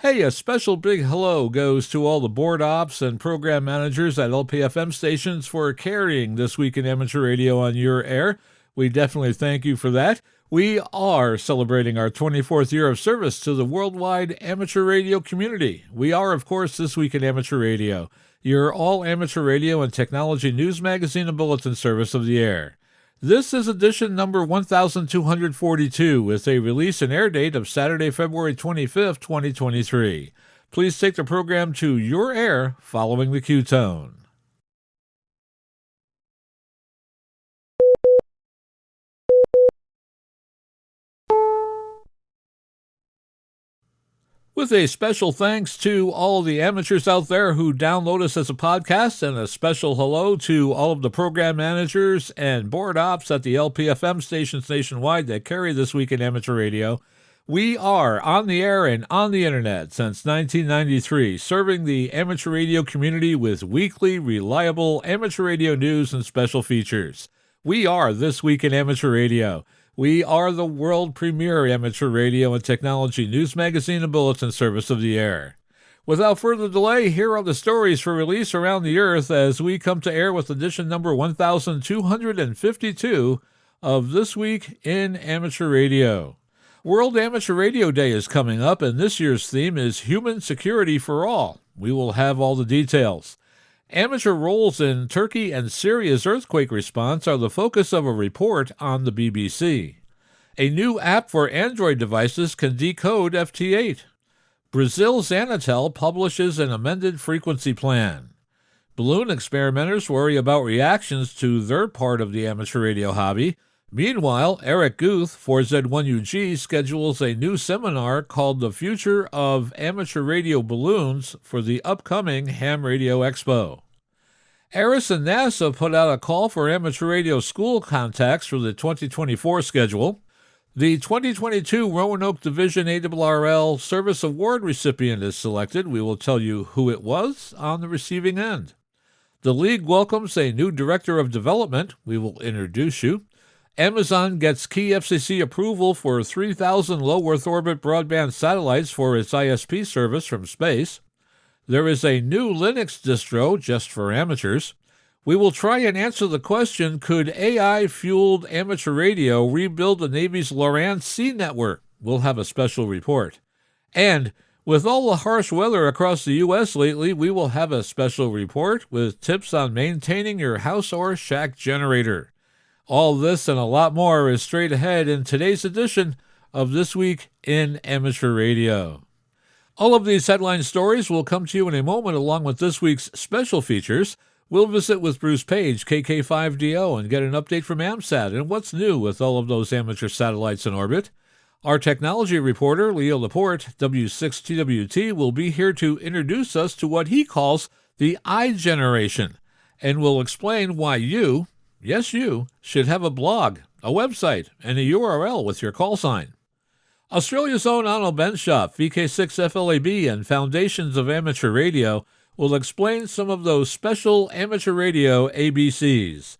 Hey, a special big hello goes to all the board ops and program managers at LPFM stations for carrying This Week in Amateur Radio on your air. We definitely thank you for that. We are celebrating our 24th year of service to the worldwide amateur radio community. We are, of course, This Week in Amateur Radio, your all-amateur radio and technology news magazine and bulletin service of the air. This is edition number 1242 with a release and air date of Saturday, February 25th, 2023. Please take the program to your air following the cue tone. With a special thanks to all the amateurs out there who download us as a podcast, and a special hello to all of the program managers and board ops at the LPFM stations nationwide that carry This Week in Amateur Radio. We are on the air and on the internet since 1993, serving the amateur radio community with weekly, reliable amateur radio news and special features. We are This Week in Amateur Radio. We are the world premier amateur radio and technology news magazine and bulletin service of the air. Without further delay, here are the stories for release around the earth as we come to air with edition number 1252 of This Week in Amateur Radio. World Amateur Radio Day is coming up, and this year's theme is Human Security for All. We will have all the details. Amateur roles in Turkey and Syria's earthquake response are the focus of a report on the BBC. A new app for Android devices can decode FT8. Brazil's Anatel publishes an amended frequency plan. Balloon experimenters worry about reactions to their part of the amateur radio hobby. Meanwhile, Eric Guth for Z1UG schedules a new seminar called The Future of Amateur Radio Balloons for the upcoming Ham Radio Expo. ARIS and NASA put out a call for amateur radio school contacts for the 2024 schedule. The 2022 Roanoke Division ARRL Service Award recipient is selected. We will tell you who it was on the receiving end. The League welcomes a new Director of Development. We will introduce you. Amazon gets key FCC approval for 3,000 low Earth orbit broadband satellites for its ISP service from space. There is a new Linux distro just for amateurs. We will try and answer the question, could AI-fueled amateur radio rebuild the Navy's Loran-C network? We'll have a special report. And with all the harsh weather across the U.S. lately, we will have a special report with tips on maintaining your house or shack generator. All this and a lot more is straight ahead in today's edition of This Week in Amateur Radio. All of these headline stories will come to you in a moment along with this week's special features. We'll visit with Bruce Page, KK5DO, and get an update from AMSAT and what's new with all of those amateur satellites in orbit. Our technology reporter, Leo Laporte, W6TWT, will be here to introduce us to what he calls the I generation, and will explain why you, yes, you should have a blog, a website, and a URL with your call sign. Australia's own Onno Benschop, VK6FLAB, and Foundations of Amateur Radio will explain some of those special amateur radio ABCs.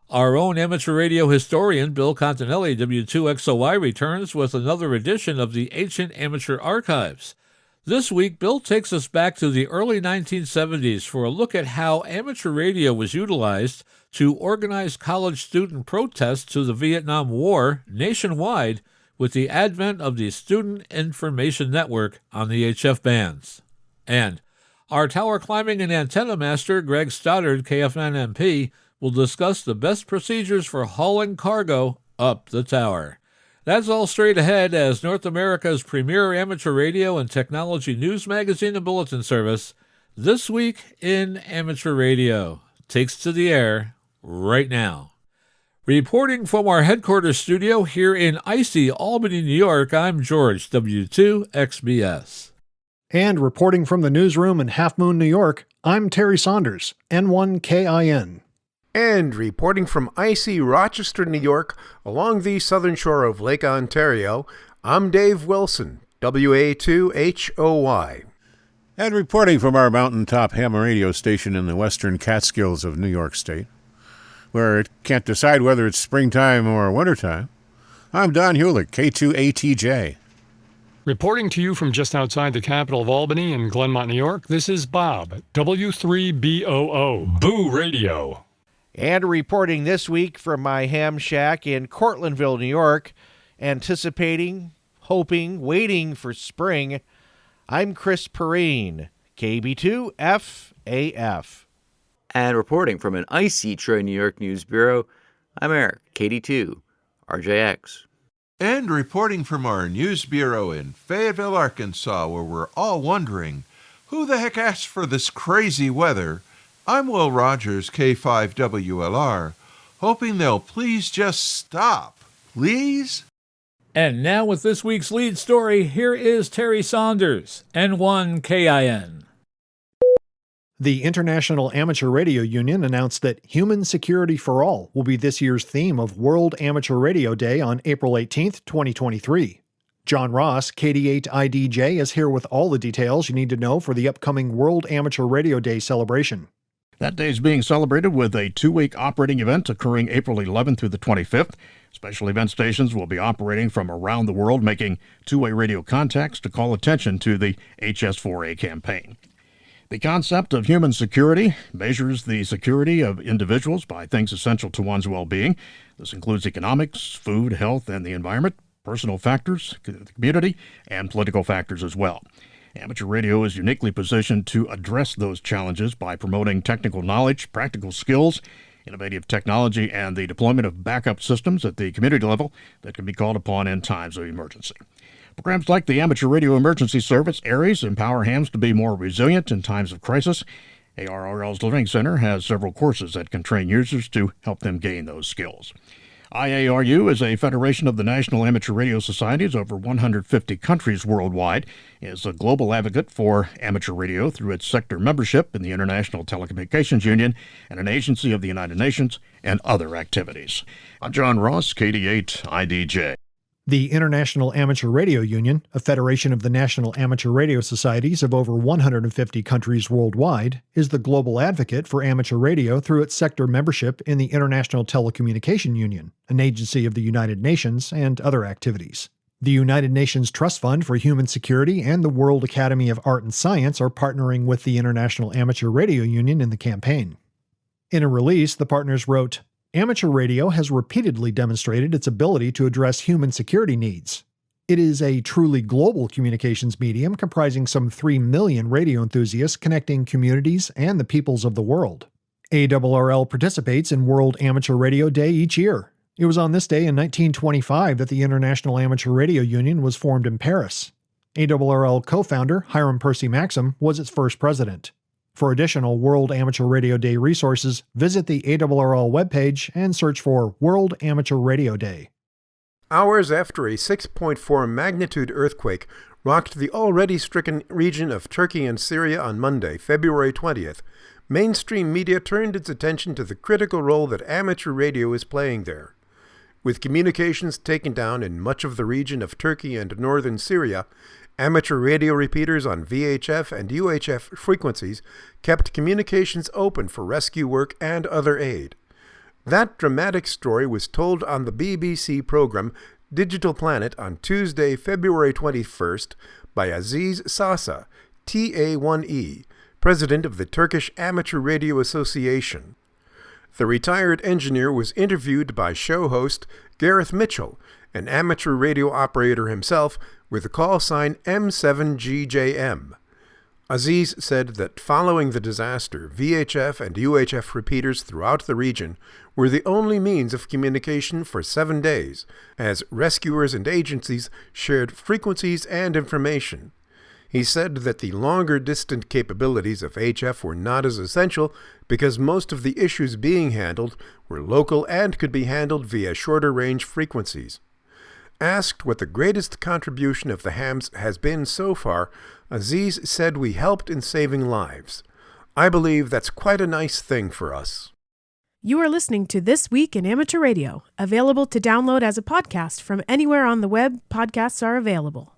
Our own amateur radio historian, Bill Continelli, W2XOY, returns with another edition of the Ancient Amateur Archives. This week, Bill takes us back to the early 1970s for a look at how amateur radio was utilized to organize college student protests to the Vietnam War nationwide with the advent of the Student Information Network on the HF bands. And our tower climbing and antenna master, Greg Stoddard, KF9MP, will discuss the best procedures for hauling cargo up the tower. That's all straight ahead as North America's premier amateur radio and technology news magazine and bulletin service, This Week in Amateur Radio, takes to the air right now. Reporting from our headquarters studio here in icy Albany, New York, I'm George, W2XBS. And reporting from the newsroom in Half Moon, New York, I'm Terry Saunders, N1KIN. And reporting from icy Rochester, New York, along the southern shore of Lake Ontario, I'm Dave Wilson, WA2HOY. And reporting from our mountaintop ham radio station in the western Catskills of New York State, where it can't decide whether it's springtime or wintertime, I'm Don Hulick, K2ATJ. Reporting to you from just outside the capital of Albany in Glenmont, New York, this is Bob, W3BOO, Boo Radio. And reporting this week from my ham shack in Cortlandville, New York, anticipating, hoping, waiting for spring, I'm Chris Perrine, KB2FAF. And reporting from an icy Troy, New York News Bureau, I'm Eric, KD2, RJX. And reporting from our news bureau in Fayetteville, Arkansas, where we're all wondering, who the heck asked for this crazy weather? I'm Will Rogers, K5WLR, hoping they'll please just stop. Please? And now with this week's lead story, here is Terry Saunders, N1KIN. The International Amateur Radio Union announced that Human Security for All will be this year's theme of World Amateur Radio Day on April 18, 2023. John Ross, KD8IDJ, is here with all the details you need to know for the upcoming World Amateur Radio Day celebration. That day is being celebrated with a 2-week operating event occurring April 11th through the 25th. Special event stations will be operating from around the world, making two-way radio contacts to call attention to the HS4A campaign. The concept of human security measures the security of individuals by things essential to one's well-being. This includes economics, food, health, and the environment, personal factors, the community, and political factors as well. Amateur radio is uniquely positioned to address those challenges by promoting technical knowledge, practical skills, innovative technology, and the deployment of backup systems at the community level that can be called upon in times of emergency. Programs like the Amateur Radio Emergency Service ARES empower hams to be more resilient in times of crisis. ARRL's Learning Center has several courses that can train users to help them gain those skills. IARU is a federation of the National Amateur Radio Societies over 150 countries worldwide, is a global advocate for amateur radio through its sector membership in the International Telecommunications Union and an agency of the United Nations and other activities. I'm John Ross, KD8IDJ. The International Amateur Radio Union, a federation of the National Amateur Radio Societies of over 150 countries worldwide, is the global advocate for amateur radio through its sector membership in the International Telecommunication Union, an agency of the United Nations, and other activities. The United Nations Trust Fund for Human Security and the World Academy of Art and Science are partnering with the International Amateur Radio Union in the campaign. In a release, the partners wrote, "Amateur radio has repeatedly demonstrated its ability to address human security needs. It is a truly global communications medium comprising some 3 million radio enthusiasts connecting communities and the peoples of the world. ARRL participates in World Amateur Radio Day each year. It was on this day in 1925 that the International Amateur Radio Union was formed in Paris. ARRL co-founder Hiram Percy Maxim was its first president. For additional World Amateur Radio Day resources, visit the ARRL webpage and search for World Amateur Radio Day." Hours after a 6.4 magnitude earthquake rocked the already stricken region of Turkey and Syria on Monday, February 20th, mainstream media turned its attention to the critical role that amateur radio is playing there. With communications taken down in much of the region of Turkey and northern Syria, amateur radio repeaters on VHF and UHF frequencies kept communications open for rescue work and other aid. That dramatic story was told on the BBC program Digital Planet on Tuesday, February 21st by Aziz Sasa, TA1E, president of the Turkish Amateur Radio Association. The retired engineer was interviewed by show host Gareth Mitchell, an amateur radio operator himself, with the call sign M7GJM. Aziz said that following the disaster, VHF and UHF repeaters throughout the region were the only means of communication for 7 days, as rescuers and agencies shared frequencies and information. He said that the longer distant capabilities of HF were not as essential because most of the issues being handled were local and could be handled via shorter range frequencies. Asked what the greatest contribution of the hams has been so far, Aziz said, "We helped in saving lives. I believe that's quite a nice thing for us." You are listening to This Week in Amateur Radio, available to download as a podcast from anywhere on the web podcasts are available.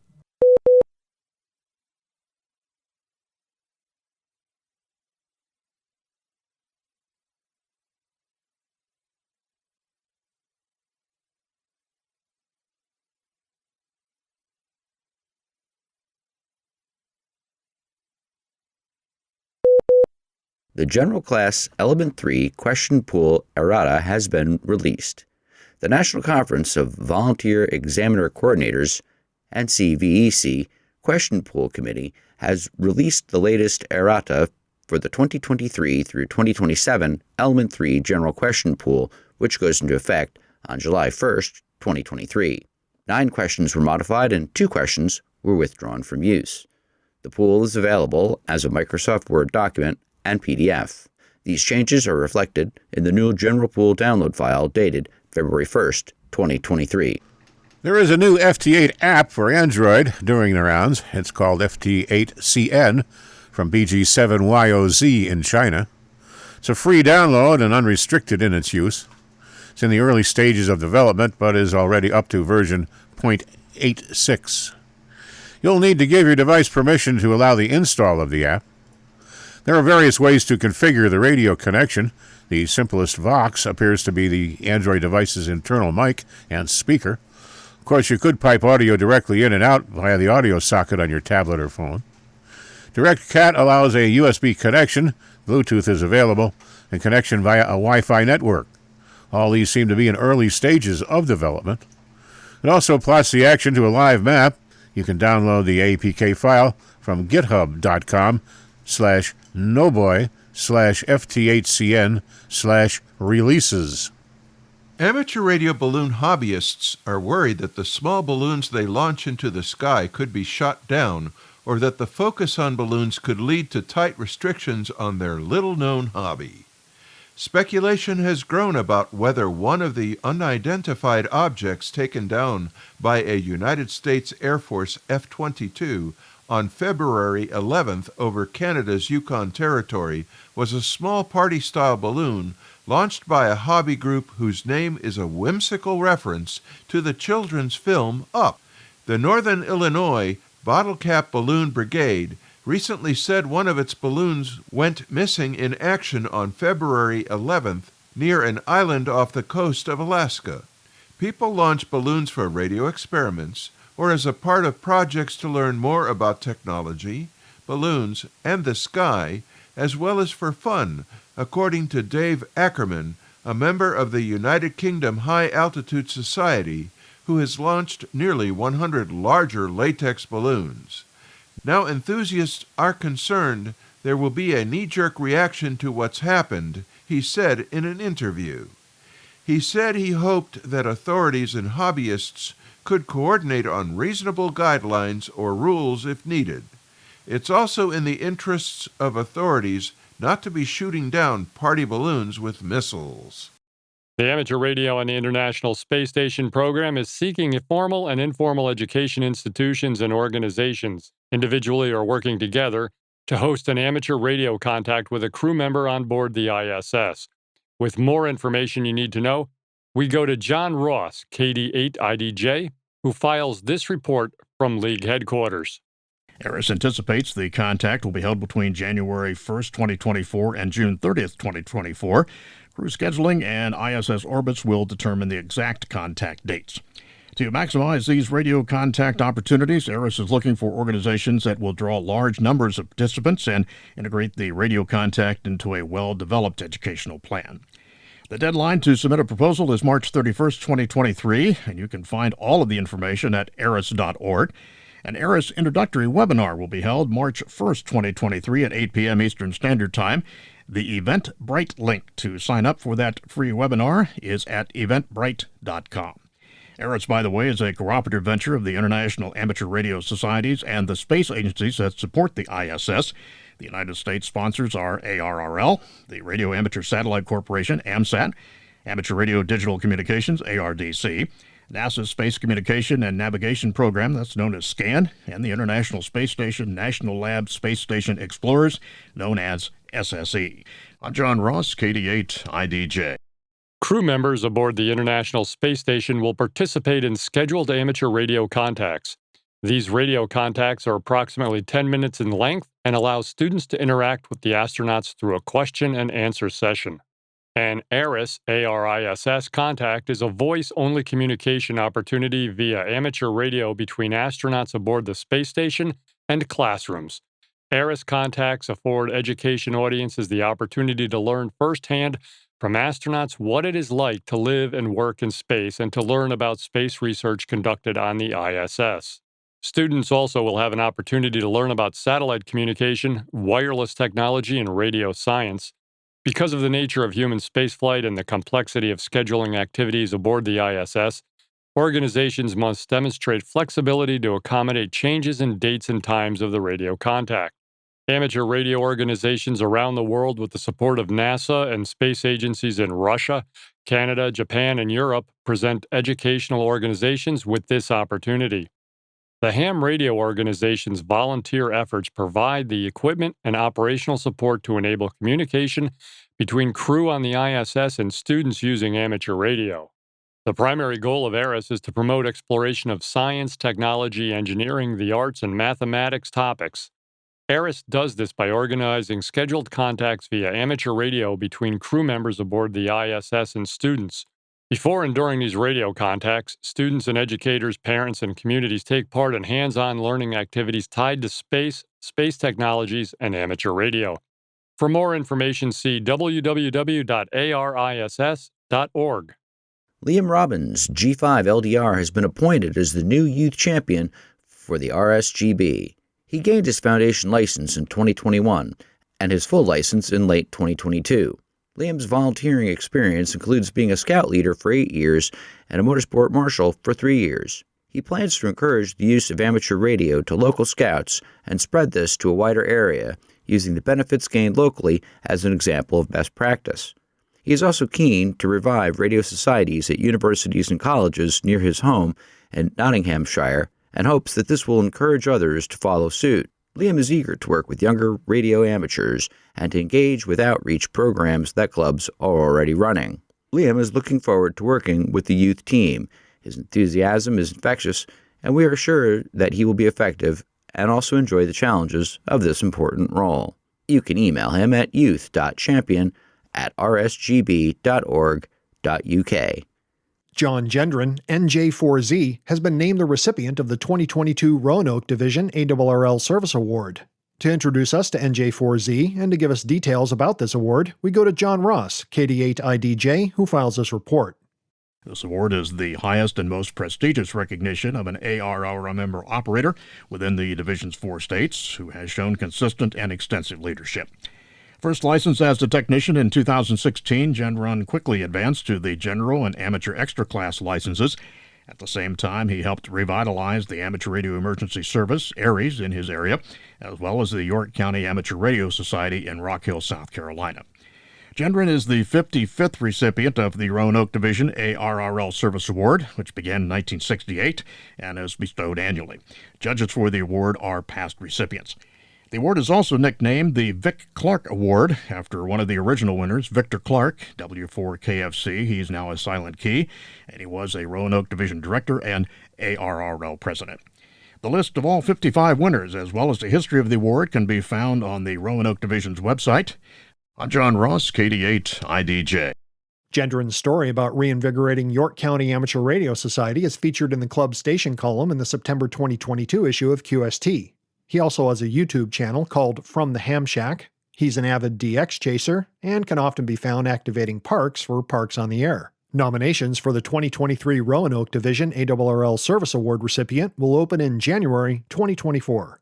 The General Class Element 3 Question Pool errata has been released. The National Conference of Volunteer Examiner Coordinators, NCVEC, Question Pool Committee has released the latest errata for the 2023 through 2027 Element 3 General Question Pool, which goes into effect on July 1st, 2023. 9 questions were modified and 2 questions were withdrawn from use. The pool is available as a Microsoft Word document and PDF. These changes are reflected in the new General Pool download file dated February 1st, 2023. There is a new FT8 app for Android doing the rounds. It's called FT8CN from BG7YOZ in China. It's a free download and unrestricted in its use. It's in the early stages of development, but is already up to version 0.86. You'll need to give your device permission to allow the install of the app. There are various ways to configure the radio connection. The simplest Vox appears to be the Android device's internal mic and speaker. Of course, you could pipe audio directly in and out via the audio socket on your tablet or phone. DirectCat allows a USB connection, Bluetooth is available, and connection via a Wi-Fi network. All these seem to be in early stages of development. It also plots the action to a live map. You can download the APK file from github.com/noboy/ft8cn/releases. Amateur radio balloon hobbyists are worried that the small balloons they launch into the sky could be shot down, or that the focus on balloons could lead to tight restrictions on their little-known hobby. Speculation has grown about whether one of the unidentified objects taken down by a United States Air Force F-22 on February 11th over Canada's Yukon Territory was a small party-style balloon launched by a hobby group whose name is a whimsical reference to the children's film Up. The Northern Illinois Bottle Cap Balloon Brigade recently said one of its balloons went missing in action on February 11th near an island off the coast of Alaska. People launch balloons for radio experiments or as a part of projects to learn more about technology, balloons, and the sky, as well as for fun, according to Dave Ackerman, a member of the United Kingdom High Altitude Society, who has launched nearly 100 larger latex balloons. Now enthusiasts are concerned there will be a knee-jerk reaction to what's happened, he said in an interview. He said he hoped that authorities and hobbyists could coordinate on reasonable guidelines or rules if needed. It's also in the interests of authorities not to be shooting down party balloons with missiles. The Amateur Radio and the International Space Station program is seeking formal and informal education institutions and organizations, individually or working together, to host an amateur radio contact with a crew member on board the ISS. With more information you need to know, we go to John Ross, KD8IDJ, who files this report from League headquarters. ARIS anticipates the contact will be held between January 1st, 2024 and June 30th, 2024. Crew scheduling and ISS orbits will determine the exact contact dates. To maximize these radio contact opportunities, ARIS is looking for organizations that will draw large numbers of participants and integrate the radio contact into a well-developed educational plan. The deadline to submit a proposal is March 31st, 2023, and you can find all of the information at aris.org. An ARIS introductory webinar will be held March 1st, 2023 at 8 p.m. Eastern Standard Time. The Eventbrite link to sign up for that free webinar is at eventbrite.com. ARIS, by the way, is a cooperative venture of the International Amateur Radio Societies and the space agencies that support the ISS. The United States sponsors are ARRL, the Radio Amateur Satellite Corporation, AMSAT, Amateur Radio Digital Communications, ARDC, NASA's Space Communication and Navigation Program, that's known as SCAN, and the International Space Station National Lab Space Station Explorers, known as SSE. I'm John Ross, KD8IDJ. Crew members aboard the International Space Station will participate in scheduled amateur radio contacts. These radio contacts are approximately 10 minutes in length and allow students to interact with the astronauts through a question and answer session. An ARIS, ARISS contact is a voice-only communication opportunity via amateur radio between astronauts aboard the space station and classrooms. ARIS contacts afford education audiences the opportunity to learn firsthand from astronauts what it is like to live and work in space and to learn about space research conducted on the ISS. Students also will have an opportunity to learn about satellite communication, wireless technology, and radio science. Because of the nature of human spaceflight and the complexity of scheduling activities aboard the ISS, organizations must demonstrate flexibility to accommodate changes in dates and times of the radio contact. Amateur radio organizations around the world, with the support of NASA and space agencies in Russia, Canada, Japan, and Europe, present educational organizations with this opportunity. The ham radio organization's volunteer efforts provide the equipment and operational support to enable communication between crew on the ISS and students using amateur radio. The primary goal of ARIS is to promote exploration of science, technology, engineering, the arts, and mathematics topics. ARIS does this by organizing scheduled contacts via amateur radio between crew members aboard the ISS and students. Before and during these radio contacts, students and educators, parents, and communities take part in hands-on learning activities tied to space, space technologies, and amateur radio. For more information, see www.ariss.org. Liam Robbins, G5 LDR, has been appointed as the new youth champion for the RSGB. He gained his foundation license in 2021 and his full license in late 2022. Liam's volunteering experience includes being a scout leader for 8 years and a motorsport marshal for 3 years. He plans to encourage the use of amateur radio to local scouts and spread this to a wider area, using the benefits gained locally as an example of best practice. He is also keen to revive radio societies at universities and colleges near his home in Nottinghamshire and hopes that this will encourage others to follow suit. Liam is eager to work with younger radio amateurs and to engage with outreach programs that clubs are already running. Liam is looking forward to working with the youth team. His enthusiasm is infectious, and we are sure that he will be effective and also enjoy the challenges of this important role. You can email him at youth.champion@rsgb.org.uk. John Gendron, NJ4Z, has been named the recipient of the 2022 Roanoke Division ARRL Service Award. To introduce us to NJ4Z and to give us details about this award, we go to John Ross, KD8IDJ, who files this report. This award is the highest and most prestigious recognition of an ARRL member operator within the Division's 4 states who has shown consistent and extensive leadership. First licensed as a technician in 2016, Gendron quickly advanced to the general and amateur extra class licenses. At the same time, he helped revitalize the Amateur Radio Emergency Service, ARES, in his area, as well as the York County Amateur Radio Society in Rock Hill, South Carolina. Gendron is the 55th recipient of the Roanoke Division ARRL Service Award, which began in 1968 and is bestowed annually. Judges for the award are past recipients. The award is also nicknamed the Vic Clark Award after one of the original winners, Victor Clark, W4KFC. He's now a Silent Key, and he was a Roanoke Division Director and ARRL President. The list of all 55 winners, as well as the history of the award, can be found on the Roanoke Division's website. I'm John Ross, KD8IDJ. Gendron's story about reinvigorating York County Amateur Radio Society is featured in the club station column in the September 2022 issue of QST. He also has a YouTube channel called From the Ham Shack. He's an avid DX chaser and can often be found activating parks for Parks on the Air. Nominations for the 2023 Roanoke Division ARRL Service Award recipient will open in January 2024.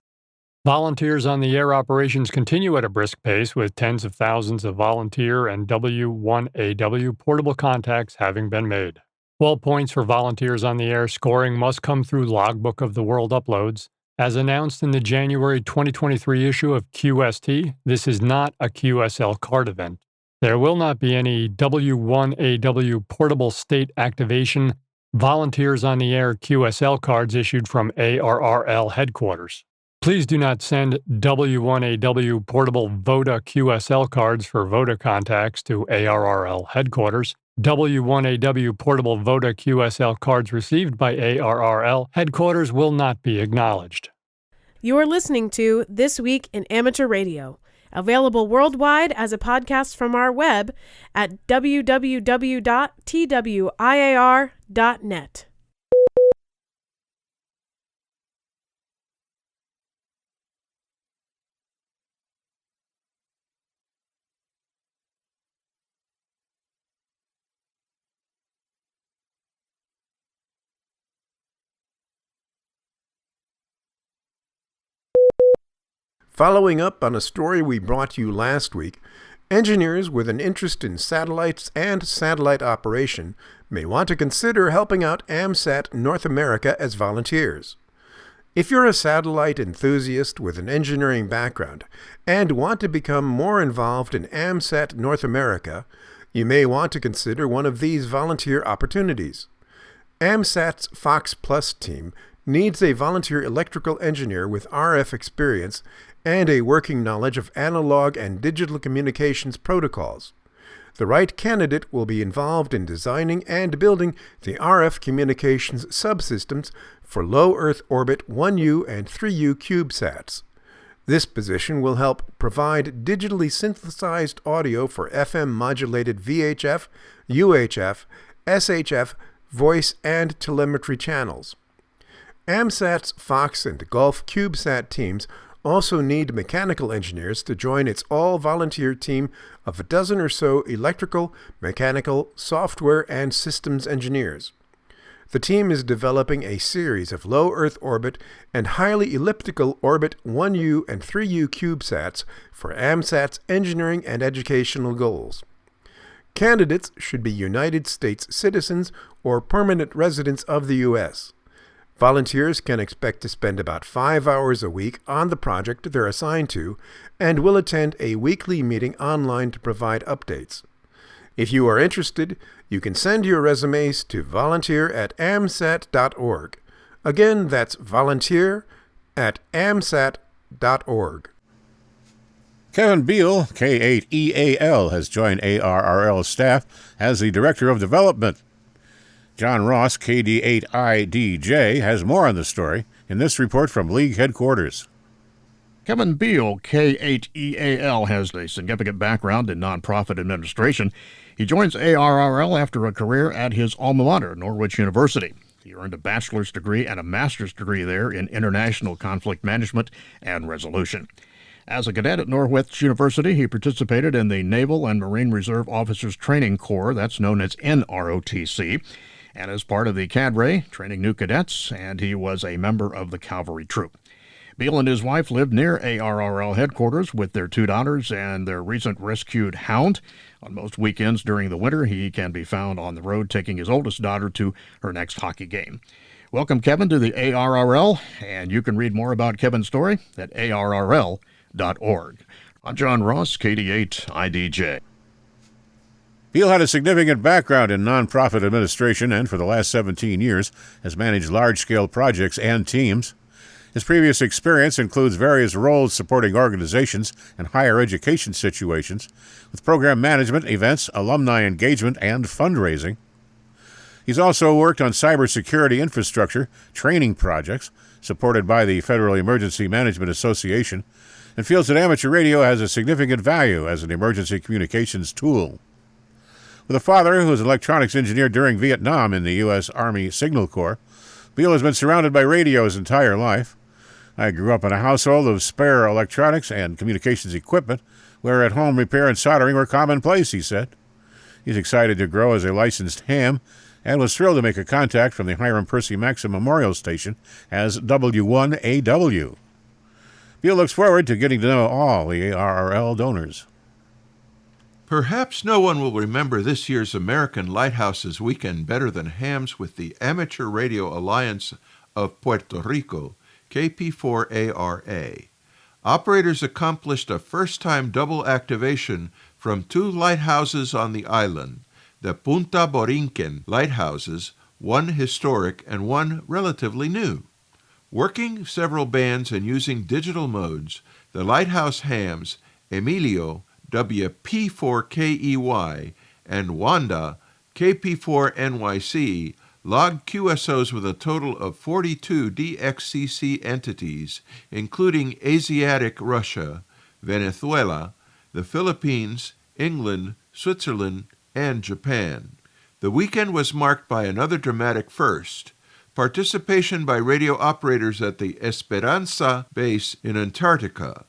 Volunteers on the air operations continue at a brisk pace, with tens of thousands of volunteer and W1AW portable contacts having been made. 12 points for volunteers on the air scoring must come through Logbook of the World uploads. As announced in the January 2023 issue of QST, this is not a QSL card event. There will not be any W1AW portable state activation volunteers on the air QSL cards issued from ARRL headquarters. Please do not send W1AW portable VODA QSL cards for VODA contacts to ARRL headquarters. W1AW portable VODA QSL cards received by ARRL headquarters will not be acknowledged. You are listening to This Week in Amateur Radio, available worldwide as a podcast from our web at www.twiar.net. Following up on a story we brought you last week, engineers with an interest in satellites and satellite operation may want to consider helping out AMSAT North America as volunteers. If you're a satellite enthusiast with an engineering background and want to become more involved in AMSAT North America, you may want to consider one of these volunteer opportunities. AMSAT's Fox Plus team needs a volunteer electrical engineer with RF experience and a working knowledge of analog and digital communications protocols. The right candidate will be involved in designing and building the RF communications subsystems for low Earth orbit 1U and 3U CubeSats. This position will help provide digitally synthesized audio for FM modulated VHF, UHF, SHF, voice, and telemetry channels. AMSAT's Fox and Gulf CubeSat teams also need mechanical engineers to join its all-volunteer team of a dozen or so electrical, mechanical, software, and systems engineers. The team is developing a series of low Earth orbit and highly elliptical orbit 1U and 3U CubeSats for AMSAT's engineering and educational goals. Candidates should be United States citizens or permanent residents of the U.S. Volunteers can expect to spend about 5 hours a week on the project they're assigned to and will attend a weekly meeting online to provide updates. If you are interested, you can send your resumes to volunteer@amsat.org. Again, that's volunteer@amsat.org. Kevin Beal, K8EAL, has joined ARRL staff as the Director of Development. John Ross, KD8IDJ, has more on the story in this report from League headquarters. Kevin Beal, K8EAL, has a significant background in nonprofit administration. He joins ARRL after a career at his alma mater, Norwich University. He earned a bachelor's degree and a master's degree there in international conflict management and resolution. As a cadet at Norwich University, he participated in the Naval and Marine Reserve Officers Training Corps, that's known as NROTC, and as part of the cadre, training new cadets, and he was a member of the cavalry troop. Beal and his wife lived near ARRL headquarters with their 2 daughters and their recent rescued hound. On most weekends during the winter, he can be found on the road taking his oldest daughter to her next hockey game. Welcome, Kevin, to the ARRL, and you can read more about Kevin's story at arrl.org. I'm John Ross, KD8IDJ. Beal had a significant background in nonprofit administration and for the last 17 years has managed large-scale projects and teams. His previous experience includes various roles supporting organizations and higher education situations, with program management, events, alumni engagement, and fundraising. He's also worked on cybersecurity infrastructure training projects supported by the Federal Emergency Management Association, and feels that amateur radio has a significant value as an emergency communications tool. With a father who was an electronics engineer during Vietnam in the U.S. Army Signal Corps, Beal has been surrounded by radio his entire life. I grew up in a household of spare electronics and communications equipment, where at-home repair and soldering were commonplace, he said. He's excited to grow as a licensed ham and was thrilled to make a contact from the Hiram Percy Maxim Memorial Station as W1AW. Beal looks forward to getting to know all the ARRL donors. Perhaps no one will remember this year's American Lighthouses Weekend better than hams with the Amateur Radio Alliance of Puerto Rico, KP4ARA. Operators accomplished a first-time double activation from 2 lighthouses on the island, the Punta Borinquen lighthouses, one historic and one relatively new. Working several bands and using digital modes, the lighthouse hams, Emilio, WP4KEY, and Wanda, KP4NYC, logged QSOs with a total of 42 DXCC entities, including Asiatic Russia, Venezuela, the Philippines, England, Switzerland, and Japan. The weekend was marked by another dramatic first: participation by radio operators at the Esperanza base in Antarctica.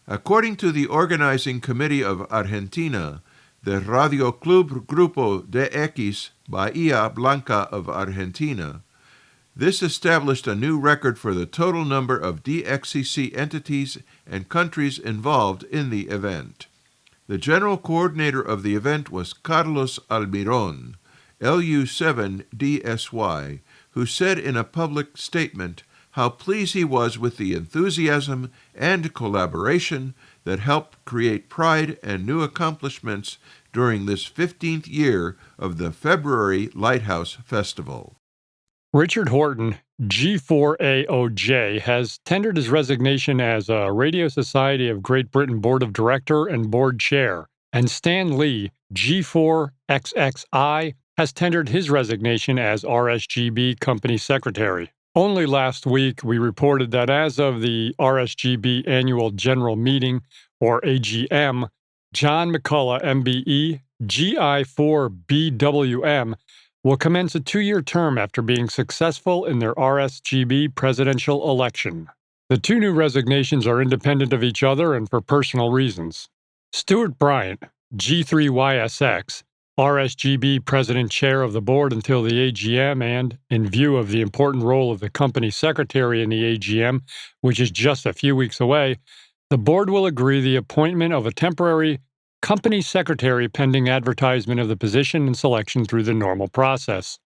According to the organizing committee of Argentina, the Radio Club Grupo de X Bahía Blanca of Argentina, This established a new record for the total number of DXCC entities and countries involved in the event. The general coordinator of the event was Carlos Almiron, LU7DSY, who said in a public statement how pleased he was with the enthusiasm and collaboration that helped create pride and new accomplishments during this 15th year of the February Lighthouse Festival. Richard Horton, G4AOJ, has tendered his resignation as a Radio Society of Great Britain Board of Director and Board Chair, and Stan Lee, G4XXI, has tendered his resignation as RSGB Company Secretary. Only last week, we reported that as of the RSGB Annual General Meeting, or AGM, John McCullough, MBE, GI4BWM, will commence a 2-year term after being successful in their RSGB presidential election. The two new resignations are independent of each other and for personal reasons. Stuart Bryant, G3YSX, RSGB President Chair of the Board until the AGM, and, in view of the important role of the company secretary in the AGM, which is just a few weeks away, the Board will agree the appointment of a temporary company secretary pending advertisement of the position and selection through the normal process.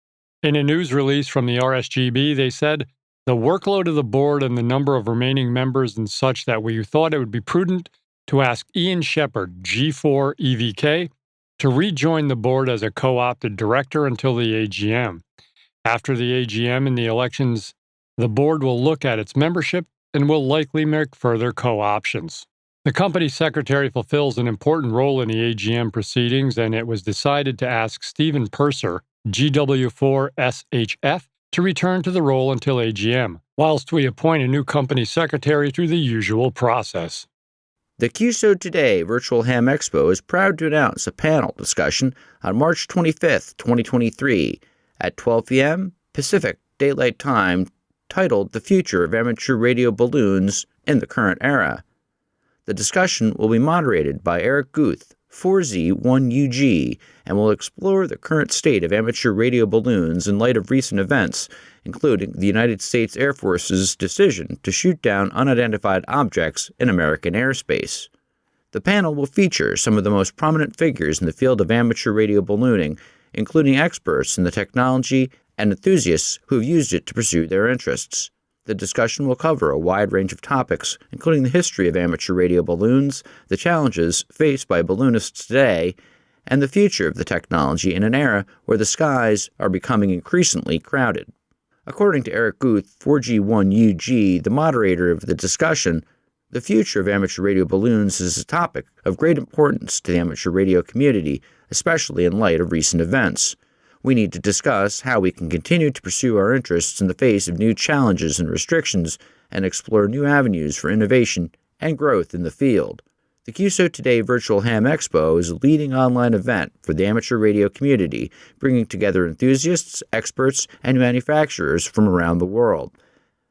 In a news release from the RSGB, they said, "The workload of the board and the number of remaining members and such that we thought it would be prudent to ask Ian Shepard, G4EVK, to rejoin the board as a co-opted director until the AGM. After the AGM and the elections, the board will look at its membership and will likely make further co-options." The company secretary fulfills an important role in the AGM proceedings, and it was decided to ask Stephen Purser, GW4SHF, to return to the role until AGM, whilst we appoint a new company secretary through the usual process. The QSO Today Virtual Ham Expo is proud to announce a panel discussion on March 25, 2023, at 12 p.m. Pacific Daylight Time, titled The Future of Amateur Radio Balloons in the Current Era. The discussion will be moderated by Eric Guth, 4Z1UG, and will explore the current state of amateur radio balloons in light of recent events, including the United States Air Force's decision to shoot down unidentified objects in American airspace. The panel will feature some of the most prominent figures in the field of amateur radio ballooning, including experts in the technology and enthusiasts who have used it to pursue their interests. The discussion will cover a wide range of topics, including the history of amateur radio balloons, the challenges faced by balloonists today, and the future of the technology in an era where the skies are becoming increasingly crowded. According to Eric Guth, 4G1UG, the moderator of the discussion, the future of amateur radio balloons is a topic of great importance to the amateur radio community, especially in light of recent events. We need to discuss how we can continue to pursue our interests in the face of new challenges and restrictions and explore new avenues for innovation and growth in the field. The QSO Today Virtual Ham Expo is a leading online event for the amateur radio community, bringing together enthusiasts, experts, and manufacturers from around the world.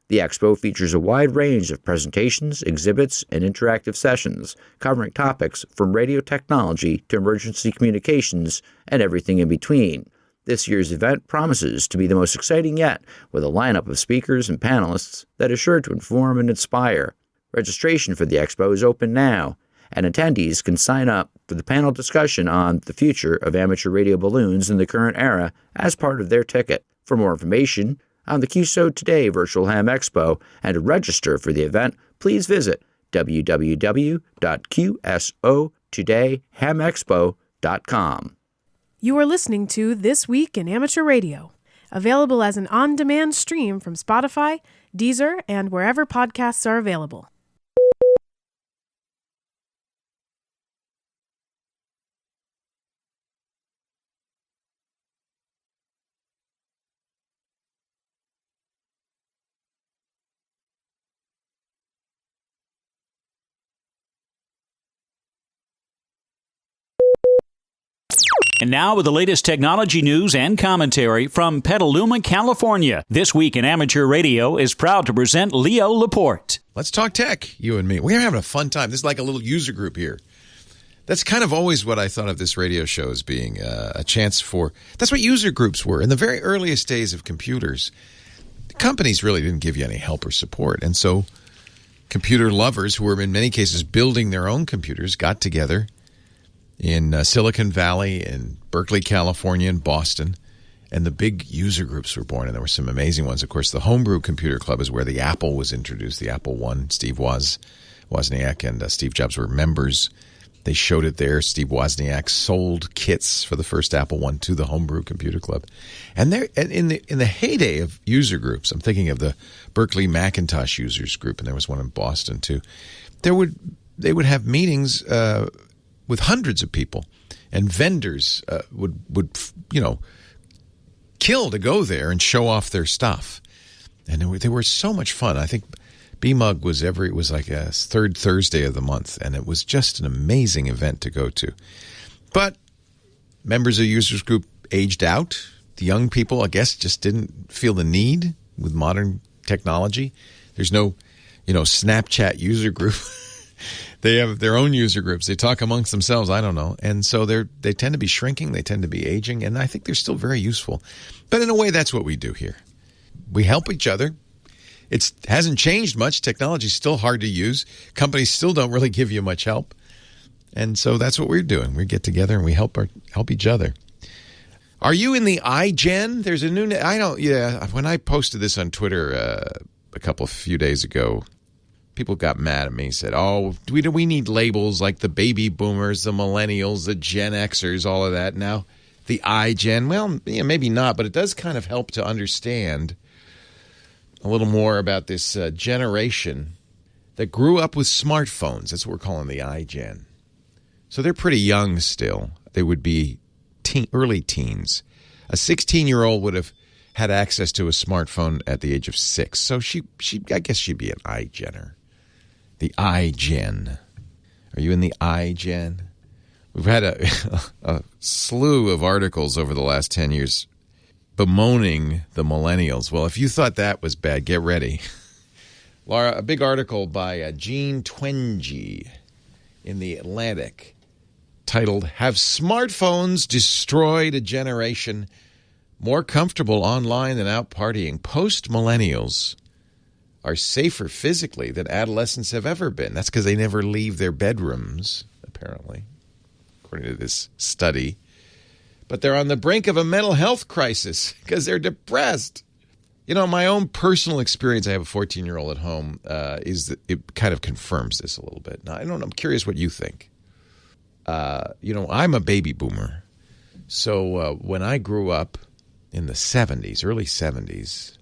The expo features a wide range of presentations, exhibits, and interactive sessions, covering topics from radio technology to emergency communications and everything in between. This year's event promises to be the most exciting yet, with a lineup of speakers and panelists that is sure to inform and inspire. Registration for the expo is open now, and attendees can sign up for the panel discussion on the future of amateur radio balloons in the current era as part of their ticket. For more information on the QSO Today Virtual Ham Expo and to register for the event, please visit www.qsotodayhamexpo.com. You are listening to This Week in Amateur Radio, available as an on-demand stream from Spotify, Deezer, and wherever podcasts are available. And now with the latest technology news and commentary from Petaluma, California. This Week in Amateur Radio is proud to present Leo Laporte. Let's talk tech, you and me. We're having a fun time. This is like a little user group here. That's kind of always what I thought of this radio show as being a chance for. That's what user groups were in the very earliest days of computers. companies really didn't give you any help or support. And so computer lovers who were in many cases building their own computers got together in Silicon Valley, in Berkeley, California, and Boston. And the big user groups were born, and there were some amazing ones. Of course, the Homebrew Computer Club is where the Apple was introduced, the Apple I. Steve Wozniak and Steve Jobs were members. They showed it there. Steve Wozniak sold kits for the first Apple I to the Homebrew Computer Club. And there, in the heyday of user groups, I'm thinking of the Berkeley Macintosh users group, and there was one in Boston too. They would have meetings with hundreds of people, and vendors would kill to go there and show off their stuff. And they were so much fun. I think BMUG was like a third Thursday of the month, and it was just an amazing event to go to. But members of the users group aged out. The young people, I guess, just didn't feel the need with modern technology. There's no, Snapchat user group. They have their own user groups. They talk amongst themselves. I don't know. And so they tend to be shrinking. They tend to be aging. And I think they're still very useful. But in a way, that's what we do here. We help each other. It hasn't changed much. Technology's still hard to use. Companies still don't really give you much help. And so that's what we're doing. We get together and we help each other. Are you in the iGen? There's a new... when I posted this on Twitter a few days ago, people got mad at me and said, we need labels like the baby boomers, the millennials, the Gen Xers, all of that. Now, the iGen, well, maybe not, but it does kind of help to understand a little more about this generation that grew up with smartphones. That's what we're calling the iGen. So they're pretty young still. They would be early teens. A 16-year-old would have had access to a smartphone at the age of 6. So I guess she'd be an iGenner. The iGen. Are you in the iGen? We've had a slew of articles over the last 10 years bemoaning the millennials. Well, if you thought that was bad, get ready. Laura, a big article by Gene Twenge in The Atlantic titled, "Have Smartphones Destroyed a Generation More Comfortable Online Than Out Partying? Post-millennials are safer physically than adolescents have ever been." That's because they never leave their bedrooms, apparently, according to this study. But they're on the brink of a mental health crisis because they're depressed. My own personal experience, I have a 14-year-old at home, is that it kind of confirms this a little bit. Now, I'm curious what you think. I'm a baby boomer. So when I grew up in the 70s, early 70s,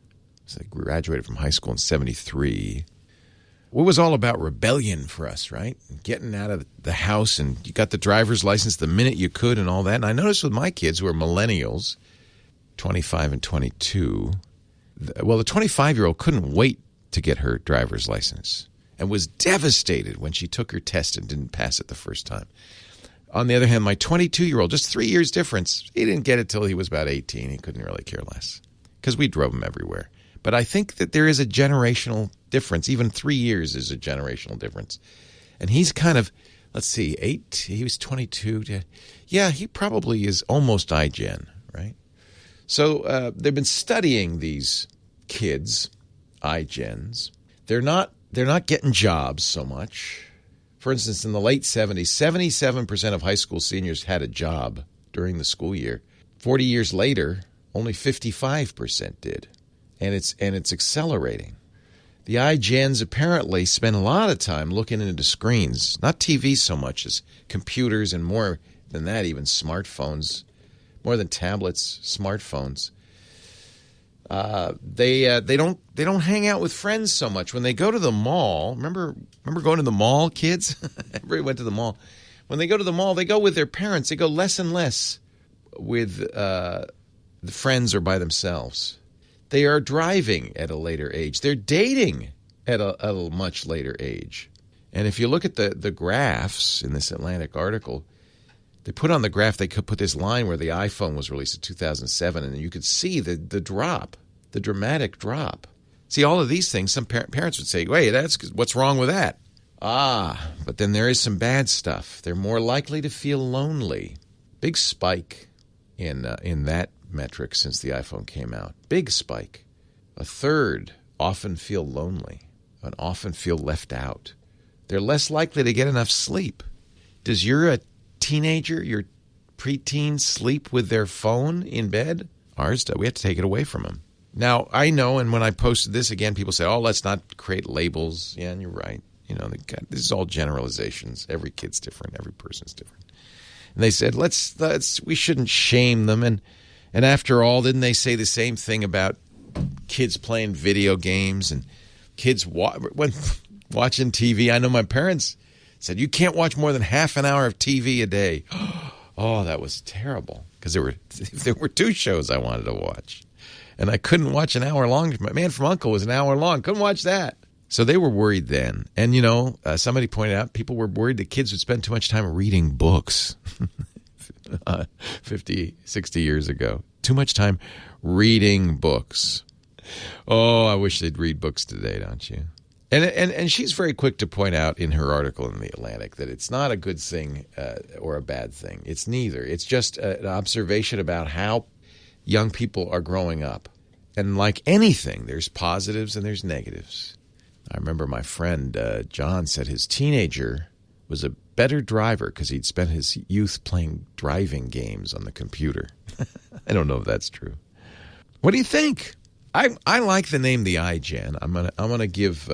so I graduated from high school in 73, it was all about rebellion for us, right? Getting out of the house, and you got the driver's license the minute you could and all that. And I noticed with my kids who are millennials, 25 and 22, the 25-year-old couldn't wait to get her driver's license and was devastated when she took her test and didn't pass it the first time. On the other hand, my 22-year-old, just 3 years difference, he didn't get it till he was about 18. He couldn't really care less because we drove him everywhere. But I think that there is a generational difference. Even 3 years is a generational difference. And he's kind of, 8, he was 22. He probably is almost iGen, right? So they've been studying these kids, iGens. They're not getting jobs so much. For instance, in the late 70s, 77% of high school seniors had a job during the school year. 40 years later, only 55% did. And it's accelerating. The iGens apparently spend a lot of time looking into screens, not TV so much as computers, and more than that, even smartphones, more than tablets, smartphones. They don't hang out with friends so much. When they go to the mall, remember going to the mall, kids? Everybody went to the mall. When they go to the mall, they go with their parents. They go less and less with the friends or by themselves. They are driving at a later age. They're dating at a much later age. And if you look at the graphs in this Atlantic article, they put on the graph, they could put this line where the iPhone was released in 2007, and you could see the drop, the dramatic drop. See, all of these things, some parents would say, wait, what's wrong with that? But then there is some bad stuff. They're more likely to feel lonely. Big spike in that metric since the iPhone came out. Big spike. A third often feel lonely and often feel left out. They're less likely to get enough sleep. Does your teenager, your preteen, sleep with their phone in bed? Ours does. We have to take it away from them. Now, I know, and when I posted this again, people say, oh, let's not create labels. Yeah, and you're right. You know, this is all generalizations. Every kid's different. Every person's different. And they said, we shouldn't shame them. And after all, didn't they say the same thing about kids playing video games and kids when watching TV? I know my parents said, you can't watch more than half an hour of TV a day. Oh, that was terrible, because there were 2 shows I wanted to watch. And I couldn't watch an hour long. My Man from U.N.C.L.E. was an hour long. Couldn't watch that. So they were worried then. And, you know, somebody pointed out people were worried that kids would spend too much time reading books 50, 60 years ago. Too much time reading books. Oh, I wish they'd read books today, don't you? And she's very quick to point out in her article in The Atlantic that it's not a good thing or a bad thing. It's neither. It's just an observation about how young people are growing up. And like anything, there's positives and there's negatives. I remember my friend John said his teenager was a better driver because he'd spent his youth playing driving games on the computer. I don't know if that's true. What do you think? I like the name the iGen. I'm gonna give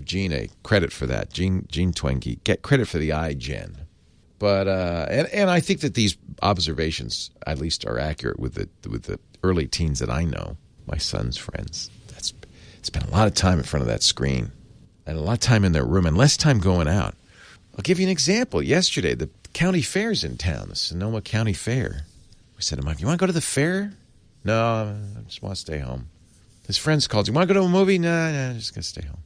Gene a credit for that. Gene Twenge, get credit for the iGen. But and I think that these observations at least are accurate with the early teens that I know, my son's friends. That's spent a lot of time in front of that screen and a lot of time in their room and less time going out. I'll give you an example. Yesterday, the county fair's in town, the Sonoma County Fair. We said to Mike, you want to go to the fair? No, I just want to stay home. His friends called, you want to go to a movie? No, I'm just going to stay home.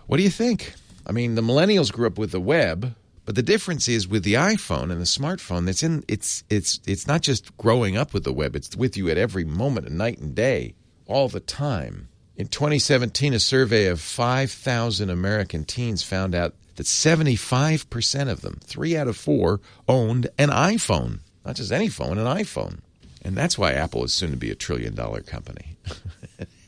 What do you think? I mean, the millennials grew up with the web, but the difference is with the iPhone and the smartphone, it's not just growing up with the web, it's with you at every moment of night and day, all the time. In 2017, a survey of 5,000 American teens found out that 75% of them, 3 out of 4, owned an iPhone. Not just any phone, an iPhone. And that's why Apple is soon to be $1 trillion company.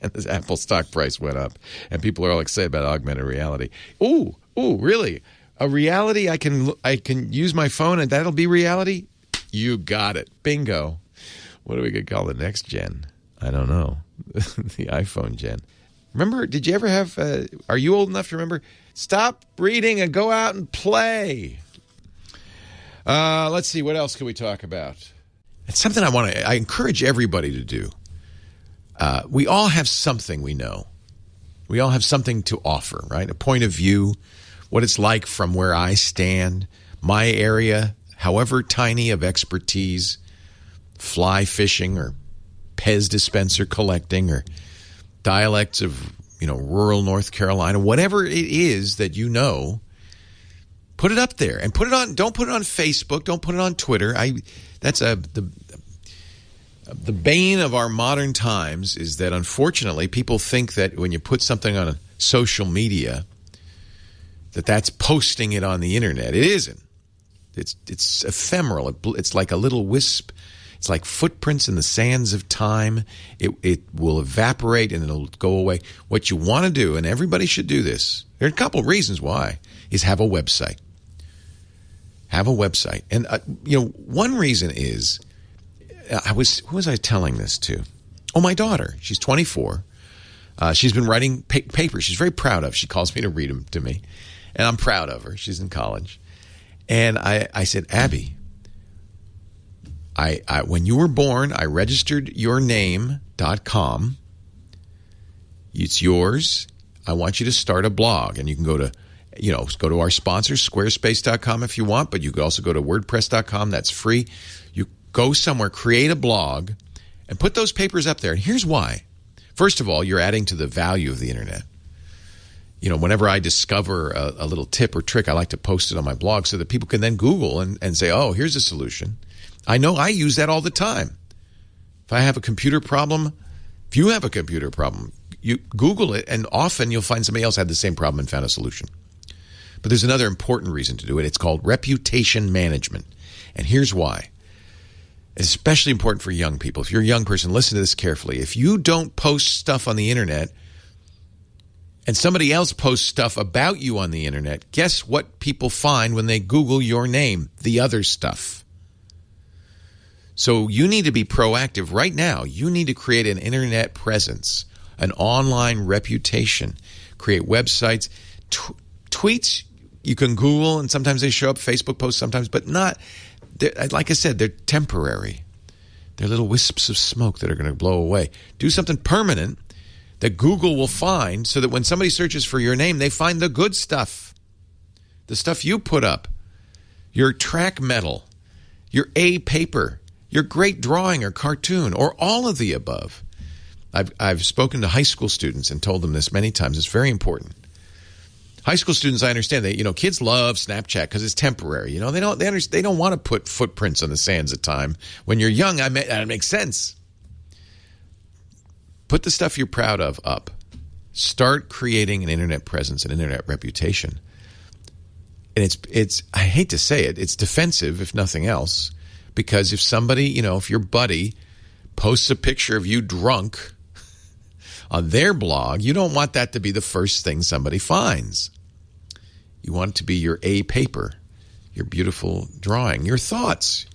And the Apple stock price went up. And people are all excited about augmented reality. Ooh, really? A reality I can use my phone and that'll be reality? You got it. Bingo. What are we going to call the next gen? I don't know. The iPhone gen. Remember, did you ever have, are you old enough to remember, stop reading and go out and play? Let's see, what else can we talk about? It's something I encourage everybody to do. We all have something we know. We all have something to offer, right? A point of view, what it's like from where I stand, my area, however tiny of expertise, fly fishing or Pez dispenser collecting or dialects of, rural North Carolina, whatever it is that you know, put it up there and don't put it on Facebook, don't put it on Twitter. That's the bane of our modern times is that unfortunately people think that when you put something on social media that's posting it on the internet. It isn't. It's ephemeral. It's like a little wisp. It's like footprints in the sands of time. It will evaporate and it'll go away. What you want to do, and everybody should do this, there are a couple of reasons why, is have a website. Have a website. And, one reason is, who was I telling this to? Oh, my daughter. She's 24. She's been writing papers she's very proud of. She calls me to read them to me. And I'm proud of her. She's in college. And I said, Abby, when you were born, I registered yourname.com. It's yours. I want you to start a blog. And you can go to our sponsor, squarespace.com if you want, but you could also go to wordpress.com. That's free. You go somewhere, create a blog, and put those papers up there. And here's why. First of all, you're adding to the value of the internet. Whenever I discover a little tip or trick, I like to post it on my blog so that people can then Google and say, oh, here's a solution. I know I use that all the time. If I have a computer problem, if you have a computer problem, you Google it, and often you'll find somebody else had the same problem and found a solution. But there's another important reason to do it. It's called reputation management. And here's why. It's especially important for young people. If you're a young person, listen to this carefully. If you don't post stuff on the internet and somebody else posts stuff about you on the internet, guess what people find when they Google your name? The other stuff. So you need to be proactive right now. You need to create an internet presence, an online reputation, create websites, tweets. You can Google, and sometimes they show up, Facebook posts sometimes, but not, like I said, they're temporary. They're little wisps of smoke that are going to blow away. Do something permanent that Google will find so that when somebody searches for your name, they find the good stuff, the stuff you put up, your track medal, your A paper, your great drawing or cartoon, or all of the above. I've spoken to high school students and told them this many times. It's very important. High school students, I understand that, kids love Snapchat because it's temporary. They don't want to put footprints on the sands of time. When you're young, that makes sense. Put the stuff you're proud of up. Start creating an internet presence, an internet reputation. And it's I hate to say it, it's defensive if nothing else, because if somebody, if your buddy posts a picture of you drunk on their blog, you don't want that to be the first thing somebody finds. You want it to be your A paper, your beautiful drawing, your thoughts,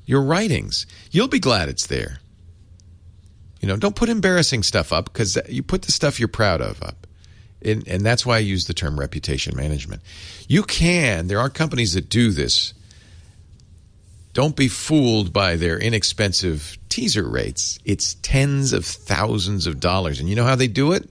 your writings. You'll be glad it's there. Don't put embarrassing stuff up, because you put the stuff you're proud of up. And that's why I use the term reputation management. There are companies that do this. Don't be fooled by their inexpensive teaser rates. It's tens of thousands of dollars. And you know how they do it?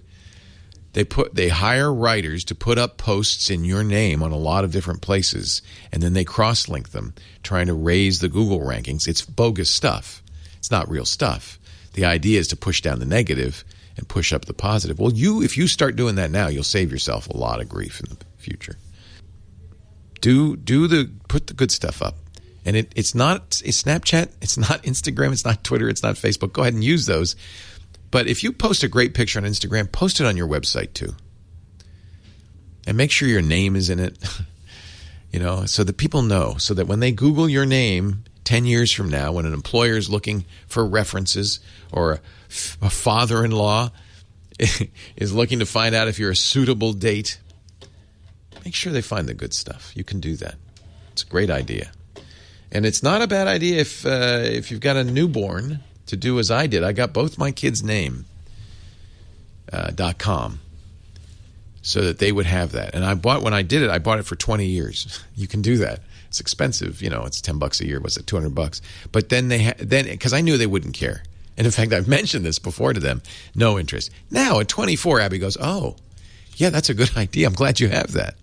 They hire writers to put up posts in your name on a lot of different places, and then they cross-link them, trying to raise the Google rankings. It's bogus stuff. It's not real stuff. The idea is to push down the negative and push up the positive. Well, if you start doing that now, you'll save yourself a lot of grief in the future. Put the good stuff up. And it's Snapchat, it's not Instagram, it's not Twitter, it's not Facebook. Go ahead and use those. But if you post a great picture on Instagram, post it on your website too. And make sure your name is in it, so that people know, so that when they Google your name 10 years from now, when an employer is looking for references, or a father-in-law is looking to find out if you're a suitable date, make sure they find the good stuff. You can do that. It's a great idea. And it's not a bad idea if you've got a newborn to do as I did. I got both my kids' name .com so that they would have that. And when I did it, I bought it for 20 years. You can do that. It's expensive. It's $10 a year. What's it, $200? But then because I knew they wouldn't care. And in fact, I've mentioned this before to them. No interest. Now at 24, Abby goes, "Oh, yeah, that's a good idea. I'm glad you have that.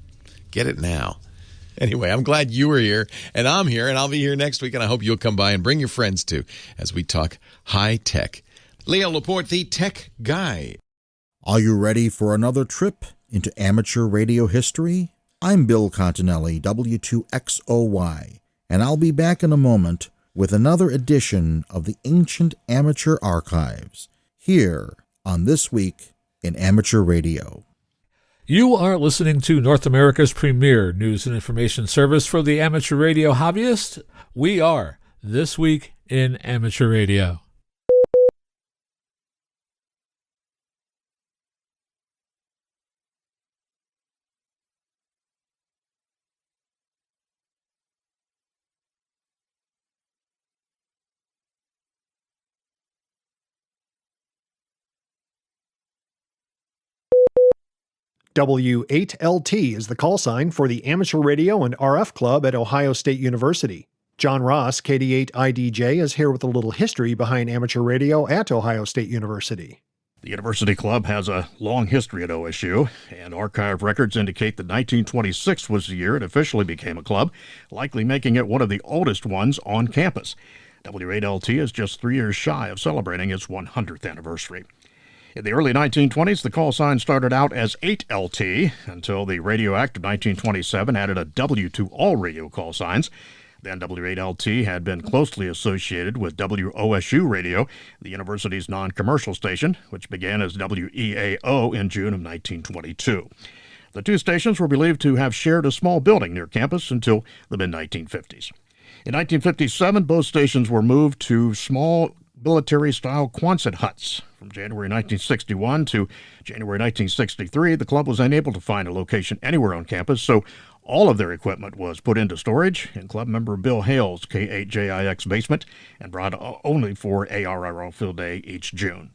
Get it now." Anyway, I'm glad you were here, and I'm here, and I'll be here next week, and I hope you'll come by and bring your friends too as we talk high tech. Leo Laporte, the tech guy. Are you ready for another trip into amateur radio history? I'm Bill Continelli, W2XOY, and I'll be back in a moment with another edition of the Ancient Amateur Archives, here on This Week in Amateur Radio. You are listening to North America's premier news and information service for the amateur radio hobbyist. We are This Week in Amateur Radio. W8LT is the call sign for the Amateur Radio and RF Club at Ohio State University. John Ross, KD8IDJ, is here with a little history behind amateur radio at Ohio State University. The University Club has a long history at OSU, and archive records indicate that 1926 was the year it officially became a club, likely making it one of the oldest ones on campus. W8LT is just 3 years shy of celebrating its 100th anniversary. In the early 1920s, the call sign started out as 8LT until the Radio Act of 1927 added a W to all radio call signs. Then W8LT had been closely associated with WOSU Radio, the university's non-commercial station, which began as WEAO in June of 1922. The two stations were believed to have shared a small building near campus until the mid-1950s. In 1957, both stations were moved to small military-style Quonset huts. From January 1961 to January 1963, the club was unable to find a location anywhere on campus, so all of their equipment was put into storage in club member Bill Hale's K8JIX basement and brought only for ARRO Field Day each June.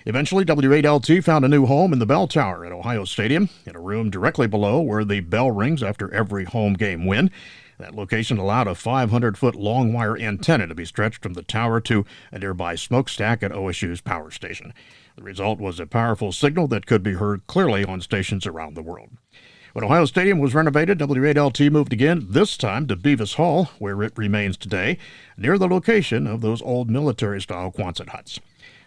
Eventually, W8LT found a new home in the bell tower at Ohio Stadium, in a room directly below where the bell rings after every home game win. That location allowed a 500-foot long wire antenna to be stretched from the tower to a nearby smokestack at OSU's power station. The result was a powerful signal that could be heard clearly on stations around the world. When Ohio Stadium was renovated, W8LT moved again, this time to Beavis Hall, where it remains today, near the location of those old military-style Quonset huts.